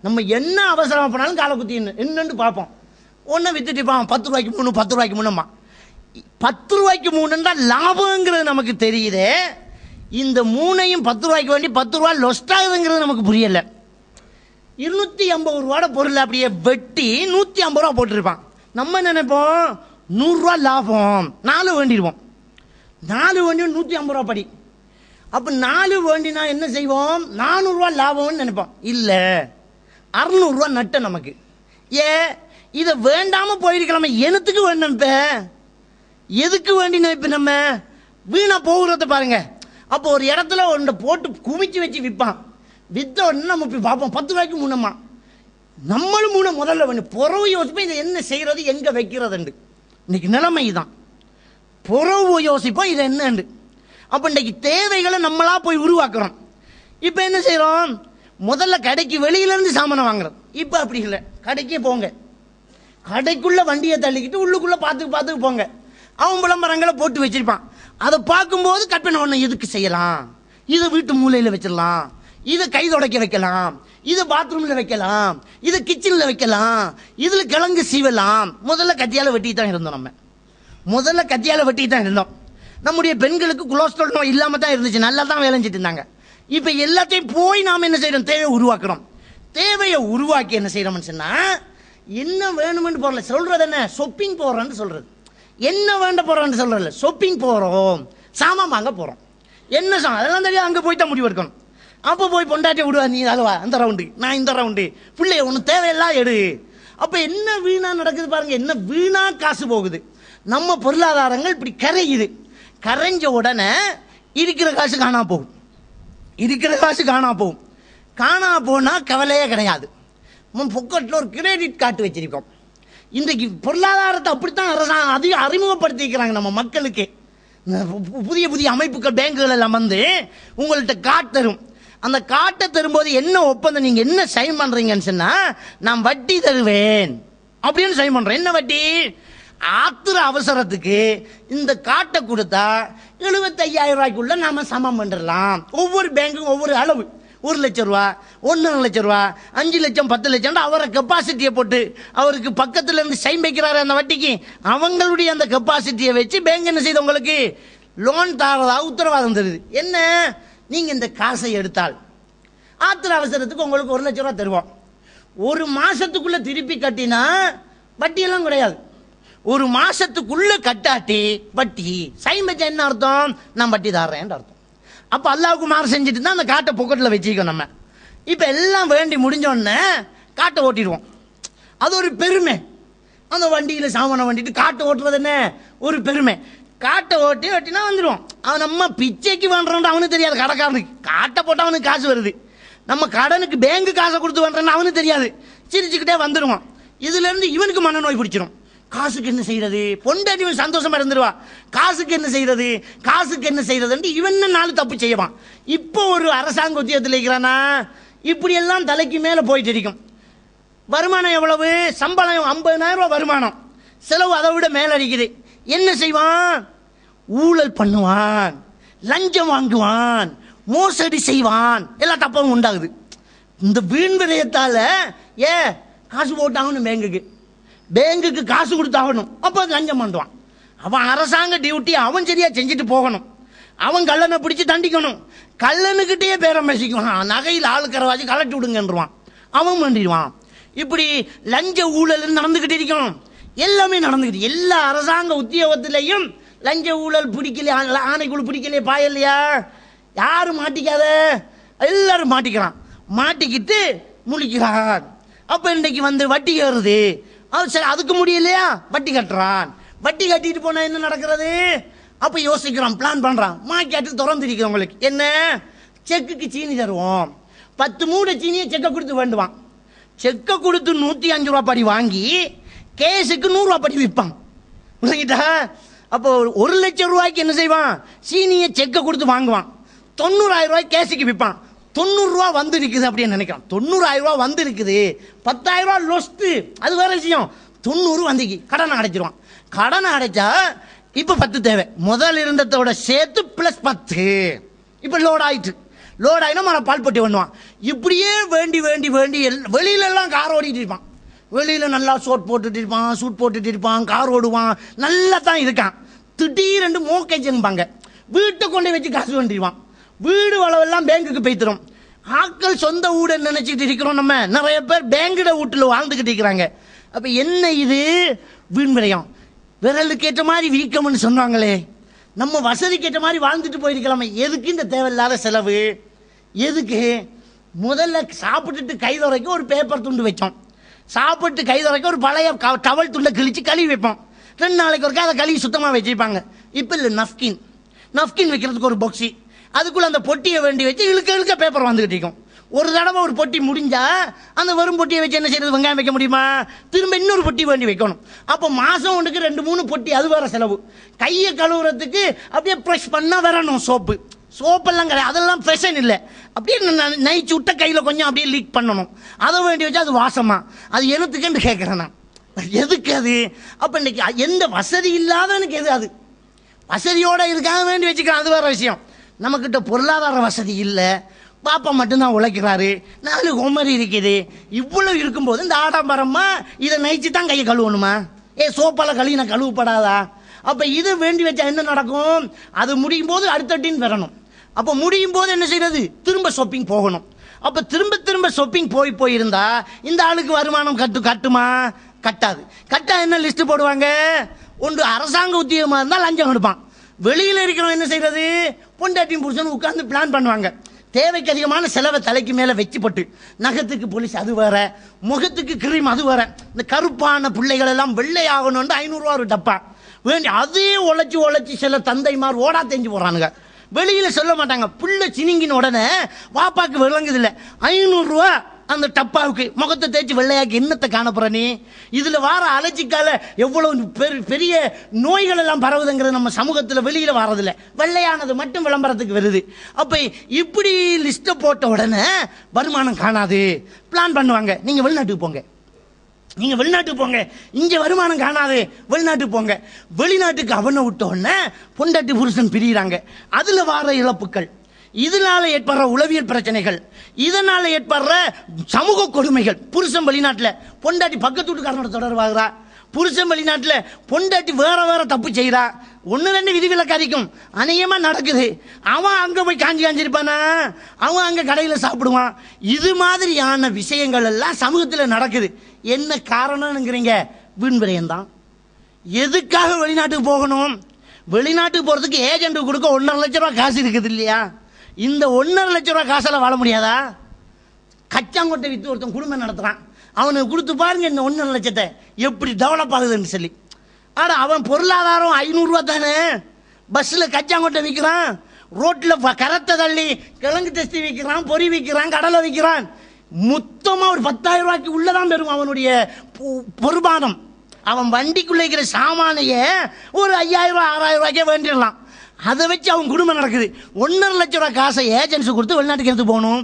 நம்ம என்ன அவசரம் பண்ணாலும் காலை குத்தி என்னன்னு பார்ப்போம். ஒன்றை வித்துட்டுப்பான் 10 ரூபாய்க்கு 3, 10 ரூபாய்க்கு 3ம்மா. 10 ரூபாய்க்கு 3ன்றா லாபங்கிறது நமக்கு தெரியுதே. இந்த 3ஐயும் 10 ரூபாய்க்கு வேண்டி 10 ரூபா லொஸ்ட் ஆகுதுங்கிறது நமக்கு புரியலை. 250 ரூபாட பொருள் அப்படியே வெட்டி 150 ரூபா போட்டிருப்பான். நம்ம நினைப்போம் 100 ரூபா லாபம், 4 வேண்டிடுவோம். 4 வேண்டி 150 ரூபா படி. அப்போ 4 வேண்டினா என்ன செய்வோம், 400 ரூபா லாபம்னு நினைப்போம். இல்லை, 600 ரூபா நட்ட நமக்கு. இதை வேண்டாமல் போயிருக்கலாமே, எனத்துக்கு வேணும். இப்போ எதுக்கு வேண்டினோம்? இப்போ நம்ம வீணாக போகிறத பாருங்க. அப்போ ஒரு இடத்துல ஒன்றை போட்டு குமிச்சு வச்சு விற்பான். விற்ற உடனே நம்ம போய் பார்ப்போம், 10 ரூபாய்க்கு 3ம்மா. நம்மளும் 3 முதல்ல வேணும். புறவு யோசிப்போம், இதை என்ன செய்கிறது, எங்கே வைக்கிறதுண்டு. இன்னைக்கு நிலைமை தான். புறவு யோசிப்போம், இதை என்னண்டு. அப்போ இன்றைக்கு தேவைகளை நம்மளா போய் உருவாக்குறோம். இப்போ என்ன செய்கிறோம், முதல்ல கடைக்கு வெளியிலேருந்து சாமானை வாங்குறோம். இப்போ அப்படி இல்லை, கடைக்கே போங்க, கடைக்குள்ளே வண்டியை தள்ளிக்கிட்டு உள்ளுக்குள்ளே பார்த்துக்கு போங்க. அவன் விளம்பரங்களை போட்டு வச்சிருப்பான். அதை பார்க்கும்போது கற்பனை ஒன்று, எதுக்கு செய்யலாம், இதை வீட்டு மூலையில் வச்சிடலாம், இதை கை துடைக்க வைக்கலாம், இதை பாத்ரூமில் வைக்கலாம், இதை கிச்சனில் வைக்கலாம், இதில் கிழங்கு சீவலாம். முதல்ல கத்தியால் வெட்டி தான் இருந்தோம். நம்ம முதல்ல கத்தியால் வெட்டி தான் இருந்தோம். நம்முடைய பெண்களுக்கு கொலஸ்ட்ரால் நோய் இல்லாமல் தான் இருந்துச்சு, நல்லா தான் வேலைஞ்சிட்டு இருந்தாங்க. இப்போ எல்லாத்தையும் போய் நாம் என்ன செய்யறோம், தேவையை உருவாக்குறோம். தேவையை உருவாக்கி என்ன செய்யறோம்னு சொன்னால், என்ன வேணுமென்று போறல சொல்றது, என்ன ஷாப்பிங் போறோன்னு சொல்றது. என்ன வேண்ட போறோம்னு சொல்றல, ஷாப்பிங் போறோம், சாமான் வாங்க போறோம். என்ன சாமான் அதெல்லாம் தெரியாது, அங்கே போய் தான் முடிவு எடுக்கணும். அப்போ போய் பொண்டாட்டியை விடுவா, நீ அதுவா அந்த ரவுண்டு, நான் இந்த ரவுண்டு, பிள்ளைய ஒன்று தேவையெல்லாம் எடு. அப்போ என்ன வீணா நடக்குது பாருங்க, என்ன வீணா காசு போகுது. நம்ம பொருளாதாரங்கள் இப்படி கரையுது. கரைஞ்ச உடனே இருக்கிற காசு காணா போகும், இருக்கிற காசு காணா போகும். காணா போனால் கவலையே கிடையாது. பொக்கெட்டில் ஒரு கிரெடிட் கார்டு வச்சிருக்கோம். இன்றைக்கு பொருளாதாரத்தை அப்படித்தான் அரசாங்கம் அறிமுகப்படுத்திக்கிறாங்க நம்ம மக்களுக்கு. புதிய புதிய அமைப்புகள், பேங்குகள் எல்லாம் வந்து உங்கள்கிட்ட கார்டு தரும். அந்த காட்டை தரும்போது என்ன ஒப்பந்தம், நீங்கள் என்ன சைன் பண்ணுறீங்கன்னு சொன்னால், நான் வட்டி தருவேன் அப்படின்னு சைன் பண்ணுறேன். என்ன வட்டி? ஆத்திர அவசரத்துக்கு இந்த காட்டை கொடுத்தா 75,000 ரூபாய்க்குள்ள நாம சமம் பண்ணிடலாம். ஒவ்வொரு பேங்க்கும் ஒவ்வொரு அளவு, 1 லட்சம் ரூபா, 1.5 லட்சம் ரூபா, 5 லட்சம், 10 லட்சம் அவரை கெப்பாசிட்டியை போட்டு அவருக்கு பக்கத்தில் இருந்து சைன் வைக்கிறாரு அந்த வட்டிக்கு. அவங்களுடைய அந்த கெப்பாசிட்டியை வச்சு பேங்க் என்ன செய்து உங்களுக்கு லோன் தரதா உத்தரவாதம் தருது. என்ன, நீங்கள் இந்த காசை எடுத்தால் ஆத்திர அவசரத்துக்கு உங்களுக்கு 1 லட்சம் ரூபா தருவோம். 1 மாசத்துக்குள்ள திருப்பி கட்டினா வட்டியெல்லாம் கிடையாது. 1 மாசத்துக்குள்ள கட்டாட்டி வட்டி. சைன் வச்சா என்ன அர்த்தம், நான் வட்டி தர்றேன் அர்த்தம். அப்போ அல்லாவுக்கு மாறு செஞ்சுட்டு தான் அந்த காட்டை பொக்கெட்டில் வச்சுக்கோம் நம்ம. இப்போ எல்லாம் வேண்டி முடிஞ்சோடனே காட்டை ஓட்டிடுவோம். அது ஒரு பெருமை. அந்த வண்டியில் சாமானை வண்டிட்டு காட்டை ஓட்டுறது என்ன ஒரு பெருமை. காட்டை ஓட்டினா வந்துடுவோம். அவன் நம்ம பிச்சைக்கு வேண்டான் அவனுக்கு தெரியாது, கடைக்காரனுக்கு காட்டை போட்டால் அவனுக்கு காசு வருது. நம்ம கடனுக்கு பேங்கு காசை கொடுத்து வேண்டான்னு அவனுக்கு தெரியாது, சிரிச்சுக்கிட்டே வந்துடுவான். இதுலேருந்து இவனுக்கு மனநோய் பிடிச்சிடும். காசுக்கு என்ன செய்யறது, பொண்டாட்டி சந்தோஷமா இருந்துருவா, காசுக்கு என்ன செய்யறது, காசுக்கு என்ன செய்யறதுன்ட்டு இவன் 4 தப்பு செய்வான். இப்போ ஒரு அரசாங்க உத்தியோகத்தில் இருக்கிறானா, இப்படி எல்லாம் தலைக்கு மேலே போயிட்டு இருக்கும். வருமானம் எவ்வளவு, சம்பளம் 50,000 ரூபாய் வருமானம், செலவு அதை விட மேலே அடிக்குது. என்ன செய்வான், ஊழல் பண்ணுவான், லஞ்சம் வாங்குவான், மோசடி செய்வான், எல்லா தப்பும் உண்டாகுது. இந்த வீண் விரயத்தால் காசு போட்டாங்கன்னு பேங்குக்கு காசு கொடுத்தாகணும். அப்போ லஞ்சம் பண்ணுவான். அவன் அரசாங்க டியூட்டி அவன் சரியா செஞ்சுட்டு போகணும். அவன் கள்ளனை பிடிச்சி தண்டிக்கணும். கள்ளனுக்கிட்டே பேரம் பேசிக்குவான், நகையில் ஆளுக்கரவாசி கலட்டி விடுங்கன்றான், அவன் பண்ணிடுவான். இப்படி லஞ்ச ஊழல் நடந்துகிட்டு இருக்கணும், எல்லாமே நடந்துக்கிட்டு. எல்லா அரசாங்க உத்தியோகத்திலையும் லஞ்ச ஊழல் பிடிக்கலையா, ஆணைக்குழு பிடிக்கலையே, பாயலையா, யாரும் மாட்டிக்காத, எல்லாரும் மாட்டிக்கிறான். மாட்டிக்கிட்டு முழிக்கிறான். அப்ப இன்னைக்கு வந்து வட்டி ஏறுது, சரி அதுக்கு முடியலையா வட்டி கட்டுறான். வட்டி கட்டிட்டு போனா என்ன நடக்கிறது? அப்ப யோசிக்கிறான், பிளான் பண்றான். மார்க்கெட்டு திறந்திருக்கிறவங்களுக்கு என்ன, செக்குக்கு சீனி தருவோம், 10 மூடை சீனியை செக்கை கொடுத்து வேண்டுவான். செக்கை கொடுத்து 105 ரூபா படி வாங்கி கேஸுக்கு 100 ரூபா படி விற்பான். புரியுதா? அப்போ 1 லட்சம் ரூபாய்க்கு என்ன செய்வான், சீனியை செக்கை கொடுத்து வாங்குவான். 90,000 ரூபாய்க்கு கேஸுக்கு விற்பான். 90 ரூபா வந்து இருக்குது அப்படின்னு நினைக்கிறான். 90,000 ரூபா வந்து இருக்குது, 10,000 ரூபா லொஸ்ட், அது வேற விஷயம். 90 வந்துக்கு கடனை அடைச்சிருவான். கடனை அடைச்சா இப்ப 10 தேவை, முதல் இருந்ததோட சேர்த்து பிளஸ் 10. இப்ப லோட் ஆயிட்டு, லோட் ஆயினா பால்பட்டி பண்ணுவான். இப்படியே வேண்டி வேண்டி வேண்டி வெளியில எல்லாம் கார் ஓடிட்டு இருப்பான். வெளியில நல்லா சூட் போட்டுட்டு இருப்பான், சூட் போட்டுட்டு இருப்பான், கார் ஓடுவான், நல்லா தான் இருக்கான். திடீரென்று மோக்கேஜ்பாங்க, வீட்டை கொண்டு வச்சு காசு வேண்டிடுவான். வீடு வளவெல்லாம் பேங்குக்கு போய்த்திரும். ஆட்கள் சொந்த வீடு நினைச்சிட்டு இருக்கிறோம். நம்ம நிறைய பேர் பேங்குட வீட்டுல வாழ்ந்துகிட்டு இருக்கிறாங்க. அப்ப என்ன இது வீண் விரயம். விரலுக்கு ஏற்ற மாதிரி வீக்கம்னு சொன்னாங்களே, நம்ம வசதிக்கு ஏற்ற மாதிரி வாழ்ந்துட்டு போயிருக்கலாமே. எதுக்கு இந்த தேவையில்லாத செலவு? எதுக்கு? முதல்ல சாப்பிட்டுட்டு கைதுறைக்கு ஒரு பேப்பர் துண்டு வச்சோம், சாப்பிட்டு கைதுறைக்கு ஒரு பழைய டவல் துண்டை கிழிச்சு கழுவி வைப்போம். 2 நாளைக்கு ஒருக்கா அதை கழுவி சுத்தமாக வச்சிருப்பாங்க. இப்போ இல்லை, நஃப்கின், நஃப்கின் வைக்கிறதுக்கு ஒரு பாக்ஸி, அதுக்குள்ள அந்த பொட்டியை வேண்டி வச்சு இழுக்க இழுக்க பேப்பர் வந்துகிட்டு இருக்கும். ஒரு தடவை ஒரு பொட்டி முடிஞ்சா அந்த வெறும் பொட்டியை வச்சு என்ன செய்யறது, வெங்காயம் வைக்க முடியுமா? திரும்ப இன்னொரு பொட்டி வேண்டி வைக்கணும். அப்போ மாசம் ஒன்றுக்கு 2-3 பொட்டி, அது வேற செலவு. கையை கழுவுறதுக்கு அப்படியே ப்ரெஷ் பண்ணா வரணும் சோப்பு, சோப்பெல்லாம் கிடையாது, அதெல்லாம் ஃபேஷன் இல்லை. அப்படியே நைச்சு விட்ட கையில் கொஞ்சம் அப்படியே லீக் பண்ணணும், அதை வேண்டி வச்சா அது வாசமா, அது எனத்துக்குன்னு கேட்குறேன் நான். எதுக்கு அது? அப்போ இன்னைக்கு எந்த வசதி இல்லாதவனுக்கு எது அது? வசதியோட இருக்காக வேண்டி வச்சுக்கிறான், அது வேற விஷயம். நம்மக்கிட்ட பொருளாதார வசதி இல்லை, பாப்பா மட்டும்தான் உழைக்கிறாரு, 4 குமரி இருக்குது. இவ்வளவு இருக்கும்போது இந்த ஆடம்பரமா இதை நைச்சு தான் கையை கழுவணுமா? சோப்பால கழுவி நான் கழுவப்படாதா? அப்ப இது வேண்டி வச்சா என்ன நடக்கும்? அது முடியும் போது அடுத்த டீன் வரணும். அப்ப முடியும் போது என்ன செய்யறது? திரும்ப ஷாப்பிங் போகணும். அப்ப திரும்ப திரும்ப ஷாப்பிங் போயிருந்தா இந்த ஆளுக்கு வருமானம் கட்டுமா? கட்டாது. கட்டா என்ன லிஸ்ட் போடுவாங்க? ஒன்று அரசாங்க உத்தியோகமா இருந்தால் லஞ்சம் எடுப்பான். வெளியில இருக்கிறவங்க என்ன செய்யறது? பொண்டாட்டியும் புருஷனும் உட்கார்ந்து பிளான் பண்ணுவாங்க. தேவைக்கு அதிகமான செலவை தலைக்கு மேல வச்சு போட்டு, நகத்துக்கு போலீஸ் அது வேற, முகத்துக்கு கிரீம் அது வேற, இந்த கருப்பான பிள்ளைகள் எல்லாம் வெள்ளை ஆகணும் 500 ரூபா ஒரு டப்பா வேண்டி அதே உழைச்சி சில தந்தைமார் ஓடா தெரிஞ்சு போறானுங்க. வெளியில சொல்ல மாட்டாங்க. பிள்ளை சினிங்கின உடனே வாப்பாக்கு விளங்குது இல்லை, 500 ரூபா அந்த டப்பாவுக்கு முகத்தை தேய்ச்சி வெள்ளையாக்கி என்னத்தை காணப்புற நீ? இதுல வார அலர்ஜிக்கால எவ்வளவு பெரிய நோய்கள் எல்லாம் பரவுதுங்கிறது நம்ம சமூகத்தில் வெளியில வாரதில்லை, வெள்ளையானது மட்டும் விளம்பரத்துக்கு வருது. அப்ப இப்படி லிஸ்ட போட்ட உடனே வருமானம் காணாது, பிளான் பண்ணுவாங்க. நீங்க வெளிநாட்டுக்கு போங்க, நீங்க வெளிநாட்டுக்கு போங்க, இங்க வருமானம் காணாது, வெளிநாட்டுக்கு போங்க. வெளிநாட்டுக்கு அவனை விட்ட உடனே பொண்டாட்டி புருஷன் பிரிகிறாங்க. அதுல வார இழப்புகள், இதனால ஏற்படுற உளவியல் பிரச்சனைகள், இதனால ஏற்படுற சமூக கொடுமைகள். புருஷன் வெளிநாட்டில் பொண்டாட்டி பக்கத்து வீட்டுக்காரனோட தொடர்பாகிறா, புருஷன் வெளிநாட்டில் பொண்டாட்டி வேற தப்பு செய்யறா, 1-2 விதிவிலக்கு அதிகம் அநேகமா நடக்குது. அவன் அங்க போய் காஞ்சிருப்பானா, அவன் அங்க கடையில் சாப்பிடுவான். இது மாதிரியான விஷயங்கள் எல்லாம் சமூகத்தில் நடக்குது. என்ன காரணம்ங்கிறீங்க? வீண்விரயம் தான். எதுக்காக வெளிநாட்டுக்கு போகணும்? வெளிநாட்டுக்கு போறதுக்கு ஏஜென்ட் கொடுக்க 1.5 லட்சம் ரூபாய் காசு இருக்குது இல்லையா? இந்த 1.5 லட்சம் ரூபாய் காசால வாழ முடியாதா? கச்சாங்கொட்டை வித்து ஒருத்தன் குடும்பம் நடத்துறான், அவனுக்கு கொடுத்து பாருங்க இந்த 1.5 லட்சத்தை எப்படி டெவலப் ஆகுதுன்னு சொல்லி. ஆனா அவன் பொருளாதாரம் 500 ரூபா தானே. பஸ்ல கச்சாங்கொட்டை விற்கிறான், ரோட்ல கரத்தை தள்ளி கிழங்கு டெஸ்டி விற்கிறான், பொறி விற்கிறான், கடலை விற்கிறான். மொத்தமா ஒரு 10,000 ரூபாய்க்கு உள்ளதான் பெறும் அவனுடைய பொறுமானம். அவன் வண்டிக்குள்ள இருக்கிற சாமானைய ஒரு 5,000 ரூபாய் 6,000 ரூபாய்க்கே வேண்டிடலாம். அதை வச்சு அவன் குடும்பம் நடக்குது. 1.5 லட்சம் ரூபாய் காசை ஏஜென்சி கொடுத்து வெளிநாட்டுக்கு எடுத்து போகணும்.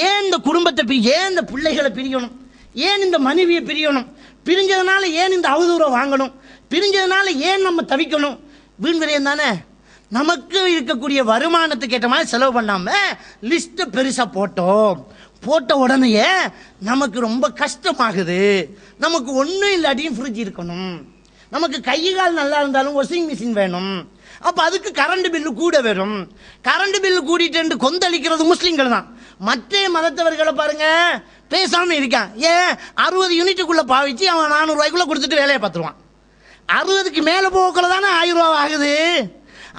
ஏன் இந்த குடும்பத்தை ஏன் இந்த பிள்ளைகளை பிரியணும்? ஏன் இந்த மனைவியை பிரியணும்? பிரிஞ்சதுனால ஏன் இந்த அவதூறை வாங்கணும்? பிரிஞ்சதுனால ஏன் நம்ம தவிக்கணும்? வீண் விரயம் தானே. நமக்கு இருக்கக்கூடிய வருமானத்துக்கு ஏற்ற மாதிரி செலவு பண்ணாம லிஸ்ட் பெருசா போட்ட உடனே நமக்கு ரொம்ப கஷ்டமாகுது. நமக்கு ஒன்றும் இல்லாட்டியும் ஃப்ரிட்ஜ் இருக்கணும், நமக்கு கை கால் நல்லா இருந்தாலும் வாஷிங் மிஷின் வேணும். அப்ப அதுக்கு கரண்ட் பில்லு கூட வரும். கரண்ட் பில்லு கூட்டிட்டு கொந்தளிக்கிறது முஸ்லிம்கள் தான். மற்ற மதத்தவர்களை பாருங்க, பேசாம இருக்கான். ஏன் 60 யூனிட்டுக்குள்ள பாவிச்சு அவன் 400 ரூபாய்க்குள்ள கொடுத்துட்டு வேலையை பார்த்துருவான். 60க்கு மேல போக்குள்ள தானே 1000 ரூபா ஆகுது.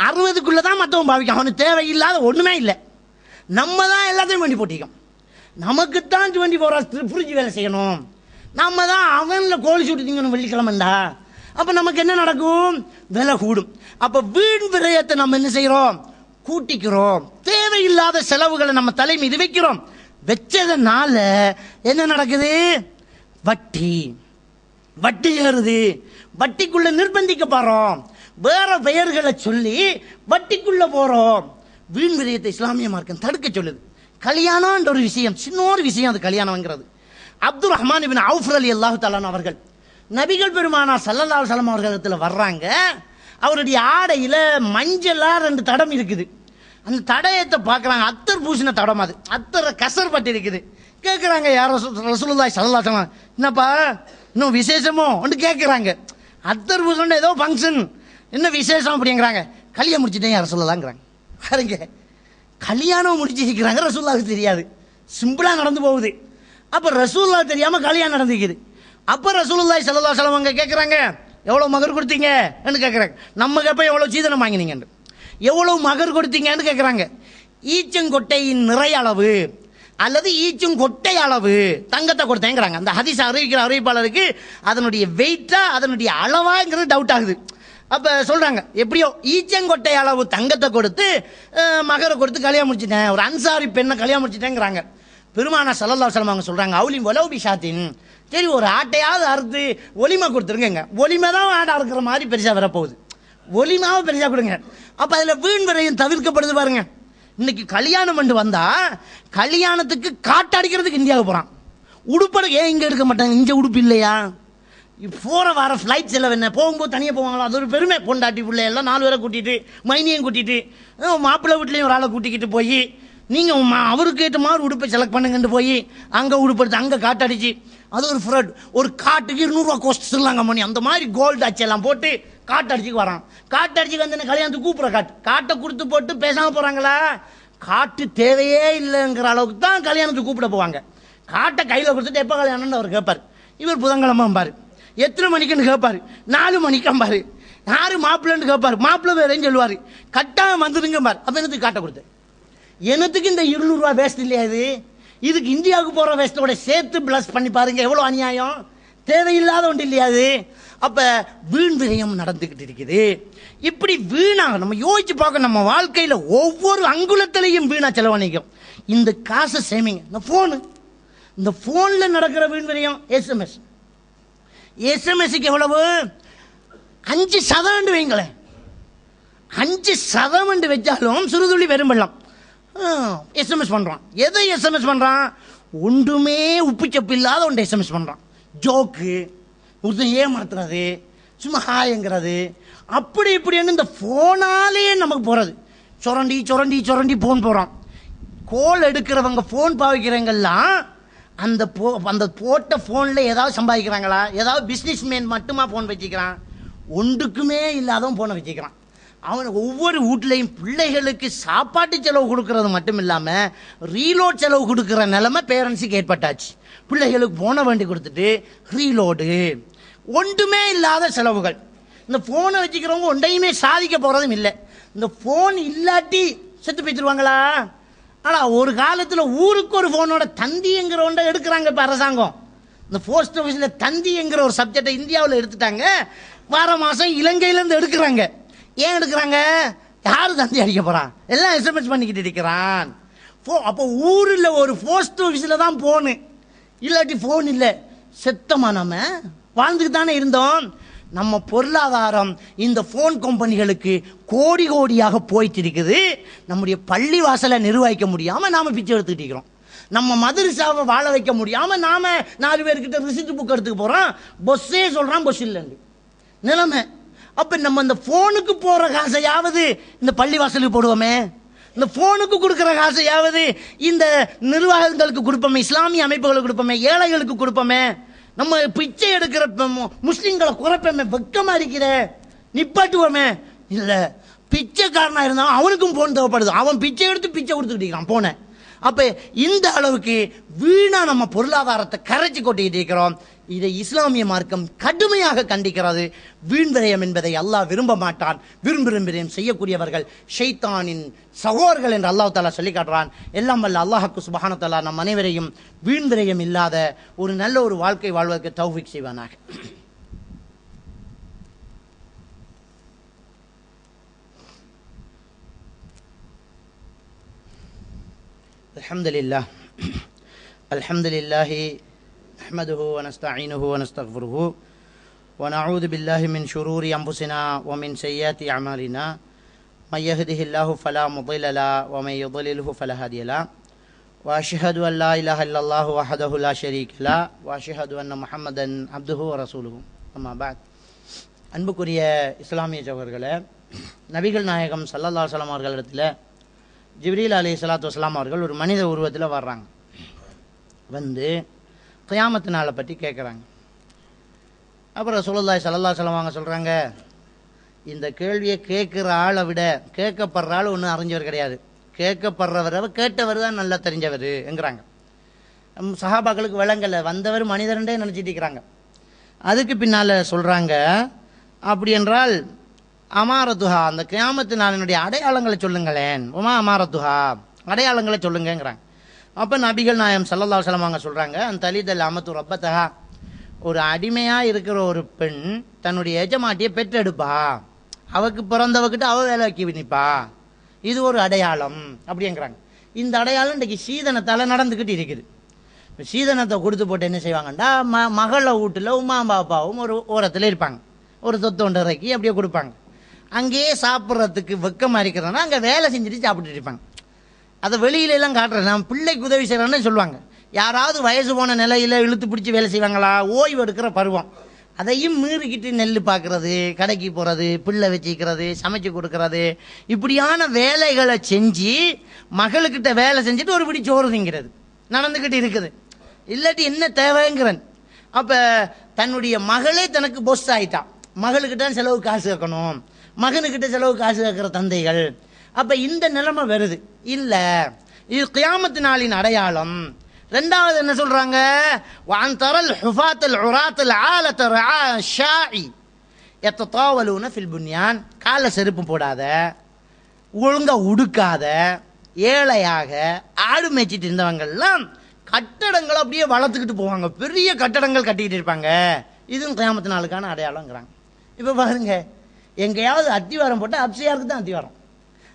60க்குள்ள தான் மற்றவன் பாவிக்கான். அவனுக்கு தேவையில்லாத ஒண்ணுமே இல்லை. நம்ம தான் எல்லாத்தையும் வண்டி போட்டிக்கோம். நமக்குத்தான் 24 hours ஃப்ரிட்ஜ் வேலை செய்யணும். நம்ம தான் அவனில் கோழி சுட்டு திங்கணும் வெள்ளிக்கிழமைண்டா. அப்ப நமக்கு என்ன நடக்கும்? விலை கூடும். அப்ப வீண் விரயத்தை நம்ம என்ன செய்யறோம்? கூட்டிக்கிறோம். தேவையில்லாத செலவுகளை நம்ம தலை மீது வைக்கிறோம். வச்சதுனால என்ன நடக்குது? வட்டி ஏறுது. வட்டிக்குள்ள நிர்பந்திக்கப்படுறோம். வேற பெயர்களை சொல்லி வட்டிக்குள்ள போறோம். வீண் விரயத்தை இஸ்லாமிய மார்க்கம் தடுக்க சொல்லுது. கல்யாணம் ஒரு விஷயம், சின்ன ஒரு விஷயம் அது கல்யாணம்ங்கிறது. அப்துல் ரஹ்மான் இப்னு அவுஃப் ரலியல்லாஹு தஆலா அவர்கள் நபிகள் பெருமானார் ஸல்லல்லாஹு அலைஹி வஸல்லம் அவர்களிடத்தில் வர்றாங்க. அவருடைய ஆடையில மஞ்சளா 2 தடம் இருக்குது. அந்த தடயத்தை பார்க்குறாங்க. அத்தர் பூசின தடம், அது அத்தரை கசர் பட்டு இருக்குது. கேட்குறாங்க, யார் ரசூலுல்லாஹி ஸல்லல்லாஹு அலைஹி வஸல்லம், என்னப்பா இன்னும் விசேஷமோ ஒன்று கேட்குறாங்க. அத்தர் பூசண ஏதோ ஃபங்க்ஷன், என்ன விசேஷம் அப்படிங்கிறாங்க. கல்யாணம் முடிச்சுட்டேன் யார் சொல்லலாங்கிறாங்க. பாருங்க, கல்யாணம் முடிச்சிருக்கிறாங்க, ரசூலுல்லாஹுக்கு தெரியாது, சிம்பிளா நடந்து போகுது. அப்ப ரசூலுல்லாஹ் தெரியாம கல்யாணம் நடந்துக்குது. அப்ப ரசூலுல்லாஹி ஸல்லல்லாஹு அலைஹி வஸல்லம் கேட்குறாங்க, எவ்வளவு மகர் கொடுத்தீங்கன்னு கேட்குறாங்க. நம்ம கேட்ப எவ்வளவு சீதனம் வாங்கினீங்க, எவ்வளவு மகர் கொடுத்தீங்கன்னு கேட்குறாங்க. ஈச்சங்கொட்டையின் நிறை அளவு அல்லது ஈச்சங்கொட்டை அளவு தங்கத்தை கொடுத்தேங்கிறாங்க. அந்த ஹதீஸ் அறிவிக்கிற அறிவிப்பாளருக்கு அதனுடைய வெயிட்டா அதனுடைய அளவாங்கிறது டவுட் ஆகுது. அப்ப சொல்றாங்க, எப்படியோ ஈச்சங்கொட்டை அளவு தங்கத்தை கொடுத்து மகரை கொடுத்து கல்யாணம் முடிச்சிட்டேன், ஒரு அன்சாரி பெண்ணை கல்யாணம் முடிச்சிட்டேங்கிறாங்க. பெருமானார் ஸல்லல்லாஹு அலைஹி வஸல்லம் அவங்க சொல்றாங்க, அவுலிம் வலவு பிஷாத்தின், சரி ஒரு ஆட்டையாவது அறுத்து ஒலிமை கொடுத்துருங்க. ஒலிமை தான் ஆடை அறுக்கிற மாதிரி பெருசா வரப்போகுது, ஒலிமாவை பெருசா கொடுங்க. அப்ப அதுல வீண் விரயம் தவிர்க்கப்படுது. பாருங்க, இன்னைக்கு கல்யாணம் பண்ணி வந்தா கல்யாணத்துக்கு காட்டடிக்கிறதுக்கு இந்தியாவுக்கு போறான். உடுப்பட ஏன் இங்க எடுக்க மாட்டாங்க? இங்க உடுப்பு இல்லையா? போற வர ஃபிளைட் செலவு என்ன? போகும்போது தனியாக போவாங்களா? அது ஒரு பெருமை. பொண்டாட்டி பிள்ளை எல்லாம் 4 பேரை கூட்டிட்டு, மைனியும் கூட்டிட்டு, மாப்பிள்ளை வீட்லையும் ஒரு ஆளை கூட்டிக்கிட்டு போய் நீங்க அவருக்கு ஏற்ற மாதிரி உடுப்பை செலக்ட் பண்ணுங்கன்னு போய் அங்க உடுப்படுத்து அங்க காட்டடிச்சு, அது ஒரு ஃப்ராட். ஒரு காட்டுக்கு 200 ரூபா கோஸ்ட் சொல்லுவாங்க மணி. அந்த மாதிரி கோல்டு அச்சு எல்லாம் போட்டு காட்டடிச்சுக்கு வரான். காட்டடிச்சுக்கு வந்து கல்யாணத்துக்கு கூப்பிடுற காட்டை கொடுத்து போட்டு பேசாம போறாங்களா? காட்டு தேவையே இல்லைங்கிற அளவுக்கு தான் கல்யாணத்துக்கு கூப்பிட போவாங்க. காட்டை கையில கொடுத்துட்டு எப்ப கல்யாணம்னு அவர் கேட்பாரு. இவர் புதன்கிழமை பாரு, எத்தனை மணிக்குன்னு கேட்பாரு, 4 மணிக்கு பாரு, யாரு மாப்பிள்ளைன்னு கேட்பாரு, மாப்பிள்ளை வேறேன்னு சொல்லுவாரு, கட்டாயம் வந்துருங்க பாரு. அப்ப என்னத்துக்கு காட்ட கொடுத்து? என்னத்துக்கு இந்த 200 ரூபா வேஸ்ட் இல்லையா? இதுக்கு இந்தியாவுக்கு போற வேஸ்டோட சேர்த்து பிளஸ் பண்ணி பாருங்க, எவ்வளவு அநியாயம், தேவையில்லாத ஒன்று இல்லையா? அப்ப வீண் விரயம் நடந்துகிட்டு இருக்குது. இப்படி வீணா நம்ம யோசிச்சு பார்க்க, நம்ம வாழ்க்கையில ஒவ்வொரு அங்குலத்திலையும் வீணா செலவழிக்கும். இந்த காசை சேமிங்க. இந்த போன்ல நடக்கிற வீண் விரயம், எஸ்எம்எஸ்க்கு எவ்வளவு? 5% வைங்களேன். 5% வச்சாலும் சுறுதுளி வெறும்பெல்லாம் எஸ்எம்எஸ் பண்றான். எதை எஸ்எம்எஸ் பண்றான்? ஒன்றுமே உப்பு சப்பு இல்லாத ஒன்று எஸ்எம்எஸ் பண்றான். ஜோக்கு, ஒருத்தன் ஏமாத்துறது, சும்மா ஹாயங்கிறது, அப்படி இப்படின்னு இந்த போனாலே நமக்கு போறது. சுரண்டி சுரண்டி சுரண்டி போன் போறான். கோல் எடுக்கிறவங்க, போன் பாவிக்கிறவங்கெல்லாம் அந்த போட்ட போன்ல ஏதாவது சம்பாதிக்கிறாங்களா? ஏதாவது பிசினஸ் மேன் மட்டுமா போன் வச்சுக்கிறான்? ஒன்றுக்குமே இல்லாதவன் போனை வச்சுக்கிறான். அவன் ஒவ்வொரு வீட்லையும் பிள்ளைகளுக்கு சாப்பாட்டு செலவு கொடுக்கறது மட்டும் இல்லாம ரீலோட் செலவு கொடுக்கிற நிலைமை பேரண்ட்ஸுக்கு ஏற்பட்டாச்சு. பிள்ளைகளுக்கு போனை வேண்டி கொடுத்துட்டு ரீலோடு, ஒன்றுமே இல்லாத செலவுகள். இந்த போனை வச்சுக்கிறவங்க ஒன்றையுமே சாதிக்க போறதும் இல்லை. இந்த போன் இல்லாட்டி செத்து போய்த்துருவாங்களா? ஆனா ஒரு காலத்துல ஊருக்கு ஒரு போனோட தந்திங்கிற ஒன்றை எடுக்கிறாங்க. இப்ப அரசாங்கம் இந்த போஸ்ட் ஆபீஸ்ல தந்திங்கிற ஒரு சப்ஜெக்டை இந்தியாவில் எடுத்துட்டாங்க. வார மாசம் இலங்கையில இருந்து எடுக்கிறாங்க. ஏன் எடுக்கிறாங்க? யாரு தந்தி அடிக்க போறான்? எல்லாம் எஸ்எம்எஸ் பண்ணிக்கிட்டு இருக்கிறான். அப்போ ஊரில் ஒரு போஸ்ட் ஆபீஸ்ல தான் போனு, இல்லாட்டி போன் இல்லை. செத்தமா நம்ம வாழ்ந்துட்டு தானே இருந்தோம். நம்ம பொருளாதாரம் இந்த போன் கம்பெனிகளுக்கு கோடி கோடியாக போயிட்டு இருக்குது. நம்முடைய பள்ளி வாசலை நிர்வகிக்க முடியாம நாம பிச்சை எடுத்துக்கிட்டு இருக்கிறோம். நம்ம மதரசாவை வாழ வைக்க முடியாம நாம 4 பேர்கிட்ட ரிசிப்ட் புக் எடுத்துக்க போறோம். பொஸ்ஸே சொல்றான் பொஸ் இல்லைன்னு நிலைமை. அப்ப நம்ம இந்த போனுக்கு போற காசையாவது இந்த பள்ளி வாசலுக்கு போடுவோமே, இந்த போனுக்கு கொடுக்கிற காசையாவது இந்த நிர்வாகங்களுக்கு கொடுப்போமே, இஸ்லாமிய அமைப்புகளுக்கு கொடுப்போமே, ஏழைகளுக்கு கொடுப்போமே. நம்ம பிச்சை எடுக்கிற முஸ்லிம்களை குறைப்பமே, வெக்கமா இருக்கிற, நிப்பாட்டுவோமே. இல்ல, பிச்சைக்காரனா இருந்தாலும் அவனுக்கும் போன் தேவைப்படுது. அவன் பிச்சை எடுத்து பிச்சை கொடுத்துக்கிட்டு இருக்கான் போன. அப்ப இந்த அளவுக்கு வீணா நம்ம பொருளாதாரத்தை கரைச்சி கொட்டிக்கிட்டு இருக்கிறோம். இதை இஸ்லாமிய மார்க்கம் கடுமையாக கண்டிக்கிறது. வீண் விரயம் என்பதை அல்லாஹ் விரும்ப மாட்டான். விரும்பும் செய்யக்கூடியவர்கள் ஷைத்தானின் சகோதரர்கள் என்று அல்லாஹ் தஆலா சொல்லி காட்டுறான். எல்லாம் வல்ல அல்லாஹ்வுக்கு சுப்ஹானஹு தஆலா நம் அனைவரையும் வீண் விரயம் இல்லாத ஒரு நல்ல ஒரு வாழ்க்கை வாழ்வதற்கு தௌஃபீக் செய்வானாக. அல்ஹம்துலில்லாஹி நஹ்மதுஹு வ நஸ்தஈனுஹு வ நஸ்தக்ஃபிருஹு வ நஊது பில்லாஹி மின் ஷுரூரி அன்ஃபுஸினா வ மின் ஸய்யிஆத்தி அமாலினா மை யஹ்திஹில்லாஹு ஃபலா முضில்ல லஹு வ மை யுضللஹு ஃபலா ஹாதிய லஹு வ அஷ்ஹது அன் லா இலாஹா இல்லல்லாஹு வஹ்தஹு லா ஷரீக லஹு வ அஷ்ஹது அன்ன முஹம்மதன் அப்துஹு வ ரசூலுஹு. அம்மா பஅத். அன்புக்குரிய இஸ்லாமிய சகோதரர்களே, நபிகள் நாயகம் ஸல்லல்லாஹு அலைஹி வஸல்லம் அவர்களிடத்தில் ஜிப்ரீல் அலைஹிஸ்ஸலாத்து வஸ்ஸலாம் அவர்கள் ஒரு மனித உருவத்தில் வர்றாங்க. வந்து கியாமத்து நாளை பற்றி கேட்குறாங்க. அப்புறம் ரசூலுல்லாஹி ஸல்லல்லாஹு அலைஹி வஸல்லம் அவங்க சொல்கிறாங்க, இந்த கேள்வியை கேட்குற ஆளை விட கேட்கப்படுற ஆள் ஒன்றும் அறிஞ்சவர் கிடையாது. கேட்கப்படுறவரை கேட்டவர் தான் நல்லா தெரிஞ்சவர் என்கிறாங்க. சஹாபாக்களுக்கு விளங்கலை, வந்தவர் மனிதர்ன்றே நினச்சிட்டு இருக்கிறாங்க. அதுக்கு பின்னால் சொல்கிறாங்க, அப்படி என்றால் அமாரத்துஹா, அந்த கியாமத்து நாளினுடைய அடையாளங்களை சொல்லுங்களேன். உமா அமாரத்துஹா, அடையாளங்களை சொல்லுங்கிறாங்க. அப்போ நபிகள் நாயம் ஸல்லல்லாஹு அலைஹி வஸல்லம் அவங்க சொல்கிறாங்க, அந்த தலிதல் அமத்து ரப்பத்தஹா, ஒரு அடிமையாக இருக்கிற ஒரு பெண் தன்னுடைய எஜமாட்டியை பெற்றெடுப்பா, அவக்கு பிறந்தவக்கிட்ட அவ வேலைக்கு நிற்பா, இது ஒரு அடையாளம் அப்படிங்கிறாங்க. இந்த அடையாளம் இன்றைக்கி சீதனத்தால் நடந்துக்கிட்டு இருக்குது. சீதனத்தை கொடுத்து போட்டு என்ன செய்வாங்கண்டா, மகளை வீட்டில் உமா பாப்பாவும் ஒரு ஓரத்தில் இருப்பாங்க, ஒரு தொத்தொண்டரைக்கு அப்படியே கொடுப்பாங்க. அங்கேயே சாப்பிட்றதுக்கு வெக்கமாக இருக்கிறதுனா அங்கே வேலை செஞ்சுட்டு சாப்பிட்டுட்டு இருப்பாங்க. அதை வெளியிலெல்லாம் காட்டுறேன், நான் பிள்ளைக்கு உதவி செய்கிறேன்னு சொல்லுவாங்க. யாராவது வயசு போன நிலையில் இழுத்து பிடிச்சி வேலை செய்வாங்களா, ஓய்வு எடுக்கிற பருவம், அதையும் மீறிக்கிட்டு நெல் பார்க்குறது, கடைக்கு போகிறது, பிள்ளை வச்சுக்கிறது, சமைச்சு கொடுக்கறது, இப்படியான வேலைகளை செஞ்சு மகளுக்கிட்ட வேலை செஞ்சுட்டு ஒரு பிடி சோறு திங்கிறது நடந்துக்கிட்டு இருக்குது. இல்லாட்டி என்ன தேவைங்கிறன். அப்போ தன்னுடைய மகளே தனக்கு பொஸ் ஆயிட்டான். மகளுக்கிட்ட செலவு காசு கேட்கணும், மகனுக்கிட்ட செலவு காசு கேட்குற தந்தைகள். அப்போ இந்த நிலைமை வருது. இல்லை, இது கியாமத்து நாளின் அடையாளம். ரெண்டாவது என்ன சொல்றாங்க, வான் தரல் ஹுஃபாத்தல் உராத்தல் ஆலத ரஆ ஷாஇ யத்ததாவலூன ஃபில் புன்யான், கால செருப்பு போடாத, ஒழுங்கா உடுக்காத, ஏழையாக ஆடு மேய்ச்சிட்டு இருந்தவங்கெல்லாம் கட்டடங்கள் அப்படியே வளர்த்துக்கிட்டு போவாங்க, பெரிய கட்டடங்கள் கட்டிக்கிட்டு இருப்பாங்க. இதுவும் கியாமத்து நாளுக்கான அடையாளங்கிறாங்க. இப்போ பாருங்க, எங்கேயாவது அத்திவாரம் போட்டால் அப்சியாருக்கு தான் அத்திவாரம்.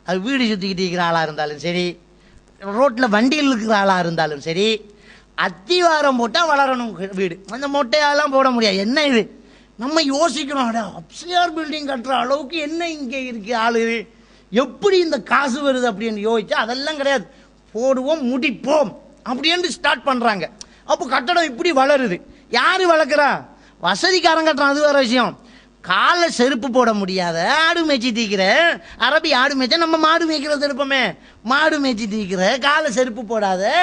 அது வீடு சுற்றிக்கிட்டு இருக்கிற ஆளாக இருந்தாலும் சரி, ரோட்டில் வண்டியில் இருக்கிற ஆளாக இருந்தாலும் சரி, அத்திவாரம் போட்டால் வளரணும் வீடு. அந்த மொட்டையாலாம் போட முடியாது. என்ன இது, நம்ம யோசிக்கணும், அப்சியார் பில்டிங் கட்டுற அளவுக்கு என்ன இங்கே இருக்கு ஆளு, எப்படி இந்த காசு வருது அப்படின்னு யோசிச்சா அதெல்லாம் கிடையாது. போடுவோம் முடிப்போம் அப்படின்னு ஸ்டார்ட் பண்ணுறாங்க. அப்போ கட்டடம் இப்படி வளருது. யார் வளர்க்குறா? வசதிக்காரன் கட்டுறான், அது வேற விஷயம். காலை செருப்பு போட முடியாத ஆடு மேய்ச்சிட்டு இருக்கிற, அரபி ஆடு மேய்ச்சா நம்ம மாடு மேய்க்கிறது இருப்போமே, மாடு மேய்ச்சிட்டு இருக்கிற, காலை செருப்பு போடாத,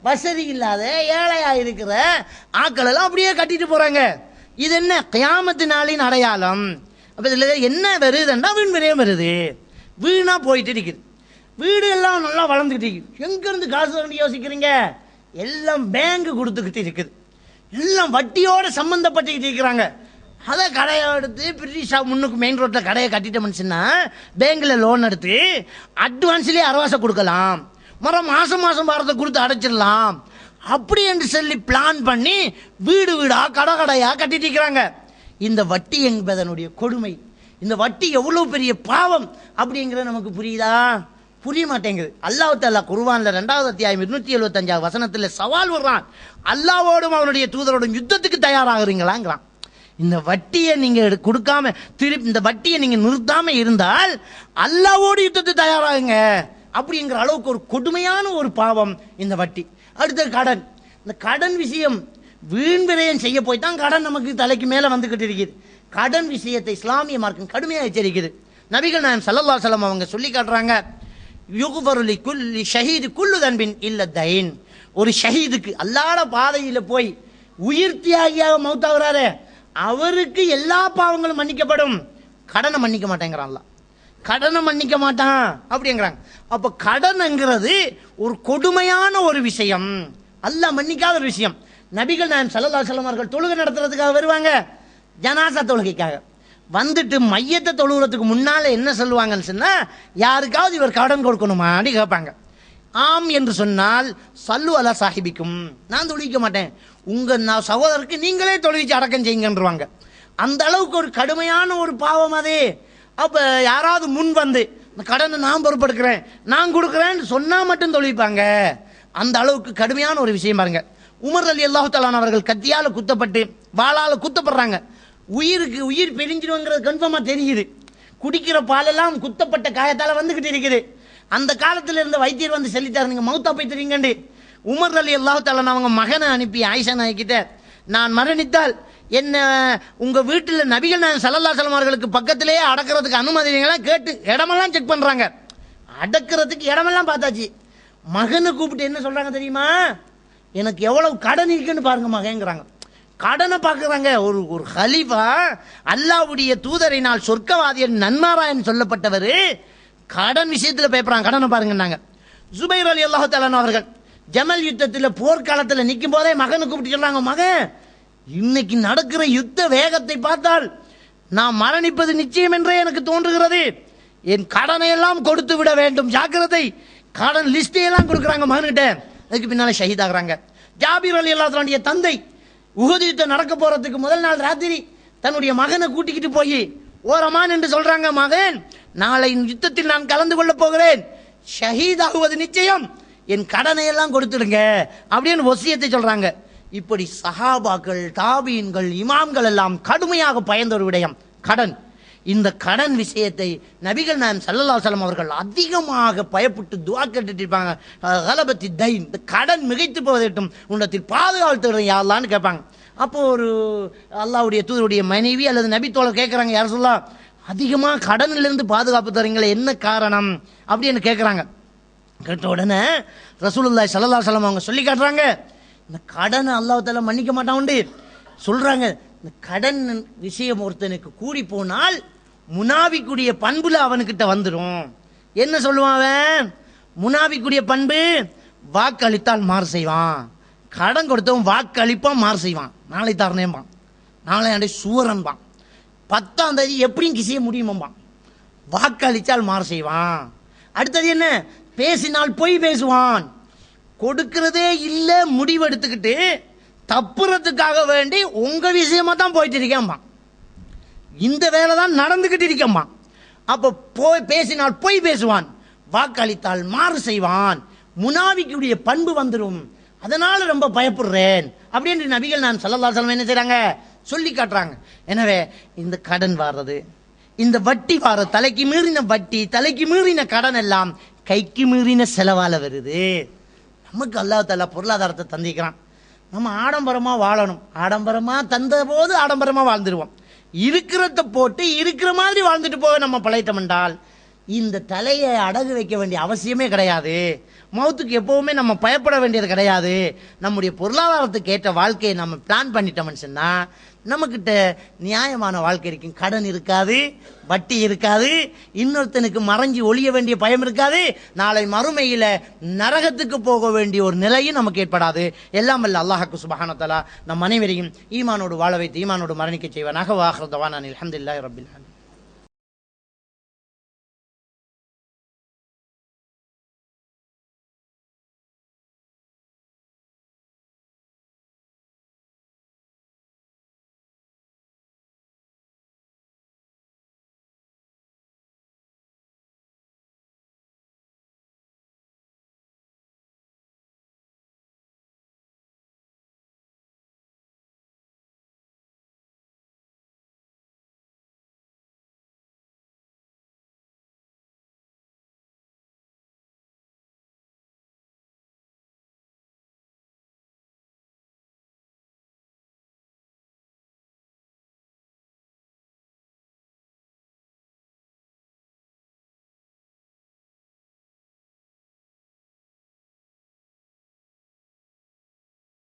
வசதி இல்லாத, ஏழையா இருக்கிற ஆக்கள் எல்லாம் அப்படியே கட்டிட்டு போறாங்க. இது என்ன கியாமத்து நாளின் அடையாளம். அப்ப இதுல என்ன வருதுன்னா வீண் விரயம் வருது, வீணா போயிட்டு இருக்குது. வீடு எல்லாம் நல்லா வளர்ந்துக்கிட்டு இருக்குது. எங்க இருந்து காசு வந்து யோசிக்கிறீங்க? எல்லாம் பேங்க் கொடுத்துக்கிட்டு இருக்குது, எல்லாம் வட்டியோட சம்பந்தப்பட்டுக்கிட்டு இருக்கிறாங்க. அதை கடையை எடுத்து பிரிட்டிஷ் முன்னுக்கு மெயின் ரோட்டில் கடையை கட்டிட்டோம்னு சொன்னால் பேங்கில் லோன் எடுத்து அட்வான்ஸ்லேயே அரவாசை கொடுக்கலாம், மாதம் மாதம் வாரத்தை கொடுத்து அடைச்சிடலாம், அப்படி என்று சொல்லி பிளான் பண்ணி வீடு வீடாக கடை கடையாக கட்டிட்டு இருக்கிறாங்க. இந்த வட்டி என்பதனுடைய கொடுமை, இந்த வட்டி எவ்வளோ பெரிய பாவம் அப்படிங்கிறது நமக்கு புரியுதா? புரிய மாட்டேங்குது. அல்லாஹ் தஆலா குர்ஆன்ல 2வது அத்தியாயம் 275 வசனத்தில் சவால் விடுறான், அல்லாஹ்வோடும் அவனுடைய தூதரோடும் யுத்தத்துக்கு தயாராகிறீங்களாங்கிறான். இந்த வட்டியை நீங்க கொடுக்காம திருப்பி இந்த வட்டியை நீங்க நிறுத்தாம இருந்தால் அல்லாஹ்வோடு யுத்தத்துக்கு தயாராகுங்க அப்படிங்கிற அளவுக்கு ஒரு கொடுமையான ஒரு பாவம் இந்த வட்டி. அடுத்த கடன். இந்த கடன் விஷயம் வீண் விரயம் செய்ய போய் தான் கடன் நமக்கு தலைக்கு மேல வந்துகிட்டு இருக்குது. கடன் விஷயத்தை இஸ்லாமிய மார்க்கம் கடுமையாக எச்சரிக்குது. நபிகள் நாயகம் ஸல்லல்லாஹு அலைஹி வஸல்லம் அவங்க சொல்லி காட்டுறாங்க, யுக்ஃபரு லிகுல்லி ஷஹீது குல்லு தன்பின் இல்ல தைன். ஒரு ஷஹீதுக்கு அல்லாஹ்வுடைய பாதையில போய் உயிர் தியாகியாக மௌத்தாகிறாரு, அவருக்கு எல்லா பாவங்களும் மன்னிக்கப்படும், கடனை மன்னிக்க மாட்டேங்கிறான்ல, கடனை மன்னிக்க மாட்டான் அப்படிங்கிறாங்க. அப்ப கடன்ங்கிறது ஒரு கொடுமையான ஒரு விஷயம், அல்லாஹ் மன்னிக்காத ஒரு விஷயம். நபிகள் நாயகம் ஸல்லல்லாஹு அலைஹி வஸல்லம் அவர்கள் தொழுகை நடத்துறதுக்காக வருவாங்க, ஜனாசா தொழுகைக்காக வந்துட்டு மையத்தை தொழுகிறதுக்கு முன்னால என்ன சொல்லுவாங்கன்னு சொன்னா, யாருக்காவது இவர் கடன் கொடுக்கணுமான்னு கேட்பாங்க. ஆம் என்று சொன்னால் சல்லு அலா சாஹிபிக்கும், நான் தொழுவிக்க மாட்டேன், உங்க சகோதரருக்கு நீங்களே தொழுவிச்சு அடக்கம் செய்யுங்கன்றுவாங்க. அந்த அளவுக்கு ஒரு கடுமையான ஒரு பாவம் அது. அப்ப யாராவது முன் வந்து கடனை நான் பொறுப்பெடுக்கிறேன், நான் கொடுக்குறேன்னு சொன்னா மட்டும் தொழுவிப்பாங்க. அந்த அளவுக்கு கடுமையான ஒரு விஷயம் பாருங்க. உமர் ரலியல்லாஹு தஆலா அவர்கள் கத்தியால குத்தப்பட்டு வாளால குத்தப்படுறாங்க. உயிருக்கு உயிர் பிரிஞ்சிருங்கிறது கன்ஃபார்மா தெரியுது. குடிக்கிற பாலெல்லாம் குத்தப்பட்ட காயத்தால வந்துகிட்டு இருக்குது. அந்த காலத்தில் இருந்த வைத்தியர் வந்து சொல்லிட்டாரு, நீங்க மௌத்தா போய் தெரியுங்கண்டு. உமர் ரலியல்லாஹு தஆலா அவங்க மகனை அனுப்பி ஆயிஷா நாயகிட்ட, நான் மரணித்தால் என்ன உங்க வீட்டில் நபிகள் நாயகம் ஸல்லல்லாஹு அலைஹி வஸல்லம் அவர்களுக்கு பக்கத்திலேயே அடக்கிறதுக்கு அனுமதிங்களெல்லாம் கேட்டு இடமெல்லாம் செக் பண்றாங்க. அடக்கிறதுக்கு இடமெல்லாம் பார்த்தாச்சு. மகனை கூப்பிட்டு என்ன சொல்றாங்க தெரியுமா, எனக்கு எவ்வளவு கடன் இருக்குன்னு பாருங்க மகங்கிறாங்க. கடனை பார்க்குறாங்க. ஒரு ஹலீஃபா, அல்லாஹ்வுடைய தூதரினால் சொர்க்கவாதியன் நன்மாராயன் சொல்லப்பட்டவர், கடன் விஷயத்தில் பேப்பறாங்க, கடனை பாருங்கன்னாங்க. ஜுபைர் ரலியல்லாஹு தஆலா அவர்கள் ஜமல் யுத்தத்தில் போர்க்காலத்தில் நிற்கும் போதே மகனை கூப்பிட்டு சொல்றாங்க, மகன் இன்னைக்கு நடக்கிற யுத்த வேகத்தை பார்த்தால் நான் மரணிப்பது நிச்சயம் என்றே எனக்கு தோன்றுகிறது, என் கடனை எல்லாம் கொடுத்து விட வேண்டும், ஜாக்கிரதை. கடன் லிஸ்டை எல்லாம் கொடுக்குறாங்க மகன்கிட்ட. அதுக்கு பின்னால ஷஹீத் ஆகுறாங்க. ஜாபீர் ரலியல்லாஹு அன்ஹுடைய தந்தை உஹது யுத்தம் நடக்க போறதுக்கு முதல் நாள் ராத்திரி தன்னுடைய மகனை கூட்டிக்கிட்டு போய் ஓரமான் என்று சொல்றாங்க, மகன் நாளை யுத்தத்தில் நான் கலந்து கொள்ள போகிறேன், ஷஹீத் ஆகுவது நிச்சயம், என் கடனை எல்லாம் கொடுத்துடுங்க அப்படின்னு வசியத்தை சொல்றாங்க. இப்படி சஹாபாக்கள், தாபீன்கள், இமாம்கள் எல்லாம் கடுமையாக பயந்த ஒரு விடயம் கடன். இந்த கடன் விஷயத்தை நபிகள் நாயகம் ஸல்லல்லாஹு அலைஹி வஸல்லம் அவர்கள் அதிகமாக பயப்பட்டு துஆ கேட்டுட்டு இருப்பாங்க. கலபத்தி தைன், இந்த கடன் மிகைத்து போவதட்டும் உன்னத்தில் பாதுகாத்து யா அல்லாஹ்னு கேட்பாங்க. அப்போ ஒரு அல்லாஹ்வுடைய தூதருடைய மனைவி அல்லது நபி தோழர் கேட்குறாங்க, யார் சொல்லா அதிகமாக கடனிலிருந்து பாதுகாப்பு தரீங்களே என்ன காரணம் அப்படின்னு கேட்குறாங்க. கேட்ட உடனே ரசூலுல்லாஹி ஸல்லல்லாஹு அலைஹி வஸல்லம் அவங்க சொல்லி காட்டுறாங்க, இந்த கடனை அல்லாஹ் தஆலா மன்னிக்க மாட்டான் உண்டு சொல்றாங்க. இந்த கடன் விஷயம் ஒருத்தனுக்கு கூடி போனால் முனாபிக்குடைய பண்புல அவனுக்கிட்ட வந்துடும். என்ன சொல்லுவான் அவன்? முனாபிக்குடைய பண்பு, வாக்களித்தால் மாறு செய்வான். கடன் கொடுத்தவன் வாக்களிப்பான், மாறு செய்வான். நாளை தரணேம்பான், நாளை அண்டை சூரன்பான், 10ஆம் தேதி எப்படியும் கிசிய முடியுமாம்பான். வாக்களித்தால் மாறு செய்வான். அடுத்தது என்ன? பேசினால் பொய் பேசுவான். கொடுக்கிறதே இல்லை முடிவு எடுத்துக்கிட்டு தப்புறதுக்காக வேண்டி உங்க விஷயமா தான் போயிட்டு இருக்கேன்பா, இந்த வேலை தான் நடந்துகிட்டு இருக்கேன்பா. அப்ப போய் பேசினால் பொய் பேசுவான், வாக்களித்தால் மாறு செய்வான். முனாபிக்குடைய பண்பு வந்துடும், அதனால ரொம்ப பயப்படுறேன் அப்படின்னு நபிகள் நான் ஸல்லல்லாஹு அலைஹி வஸல்லம் என்ன செய்றாங்க சொல்லி காட்டுறாங்க. எனவே இந்த கடன் வாரது, இந்த வட்டி வார, தலைக்கு மீறின வட்டி, தலைக்கு மீறின கடன் எல்லாம் கைக்கு மீறின செலவால வருது. நமக்கு அல்லாஹ் தஆலா பொருளாதாரத்தை தந்திக்கிறான், நம்ம ஆடம்பரமா வாழணும். ஆடம்பரமா தந்த போது ஆடம்பரமா வாழ்ந்துருவோம். இருக்கிறத போட்டு இருக்கிற மாதிரி வாழ்ந்துட்டு போக நம்ம பழைத்தம் என்றால் இந்த தலையை அடகு வைக்க வேண்டிய அவசியமே கிடையாது. மௌத்துக்கு எப்பவுமே நம்ம பயப்பட வேண்டியது கிடையாது. நம்முடைய பொருளாதாரத்துக்கு ஏற்ற வாழ்க்கையை நம்ம பிளான் பண்ணிட்டோம்னு சொன்னா நம்மக்கிட்ட நியாயமான வாழ்க்கை இருக்கும். கடன் இருக்காது, வட்டி இருக்காது, இன்னொருத்தனுக்கு மறைஞ்சி ஒழிய வேண்டிய பயம் இருக்காது, நாளை மறுமையில நரகத்துக்கு போக வேண்டிய ஒரு நிலையும் நமக்கு ஏற்படாது. எல்லாம் வல்ல அல்லாஹ் சுப்ஹானஹு வ தஆலா நம் அனைவரையும் ஈமானோடு வாழ வைத்து ஈமானோடு மரணிக்க செய்வானாக. வ ஆகிரு தவானா அல்ஹம்துலில்லாஹி ரப்பில் ஆலமீன்.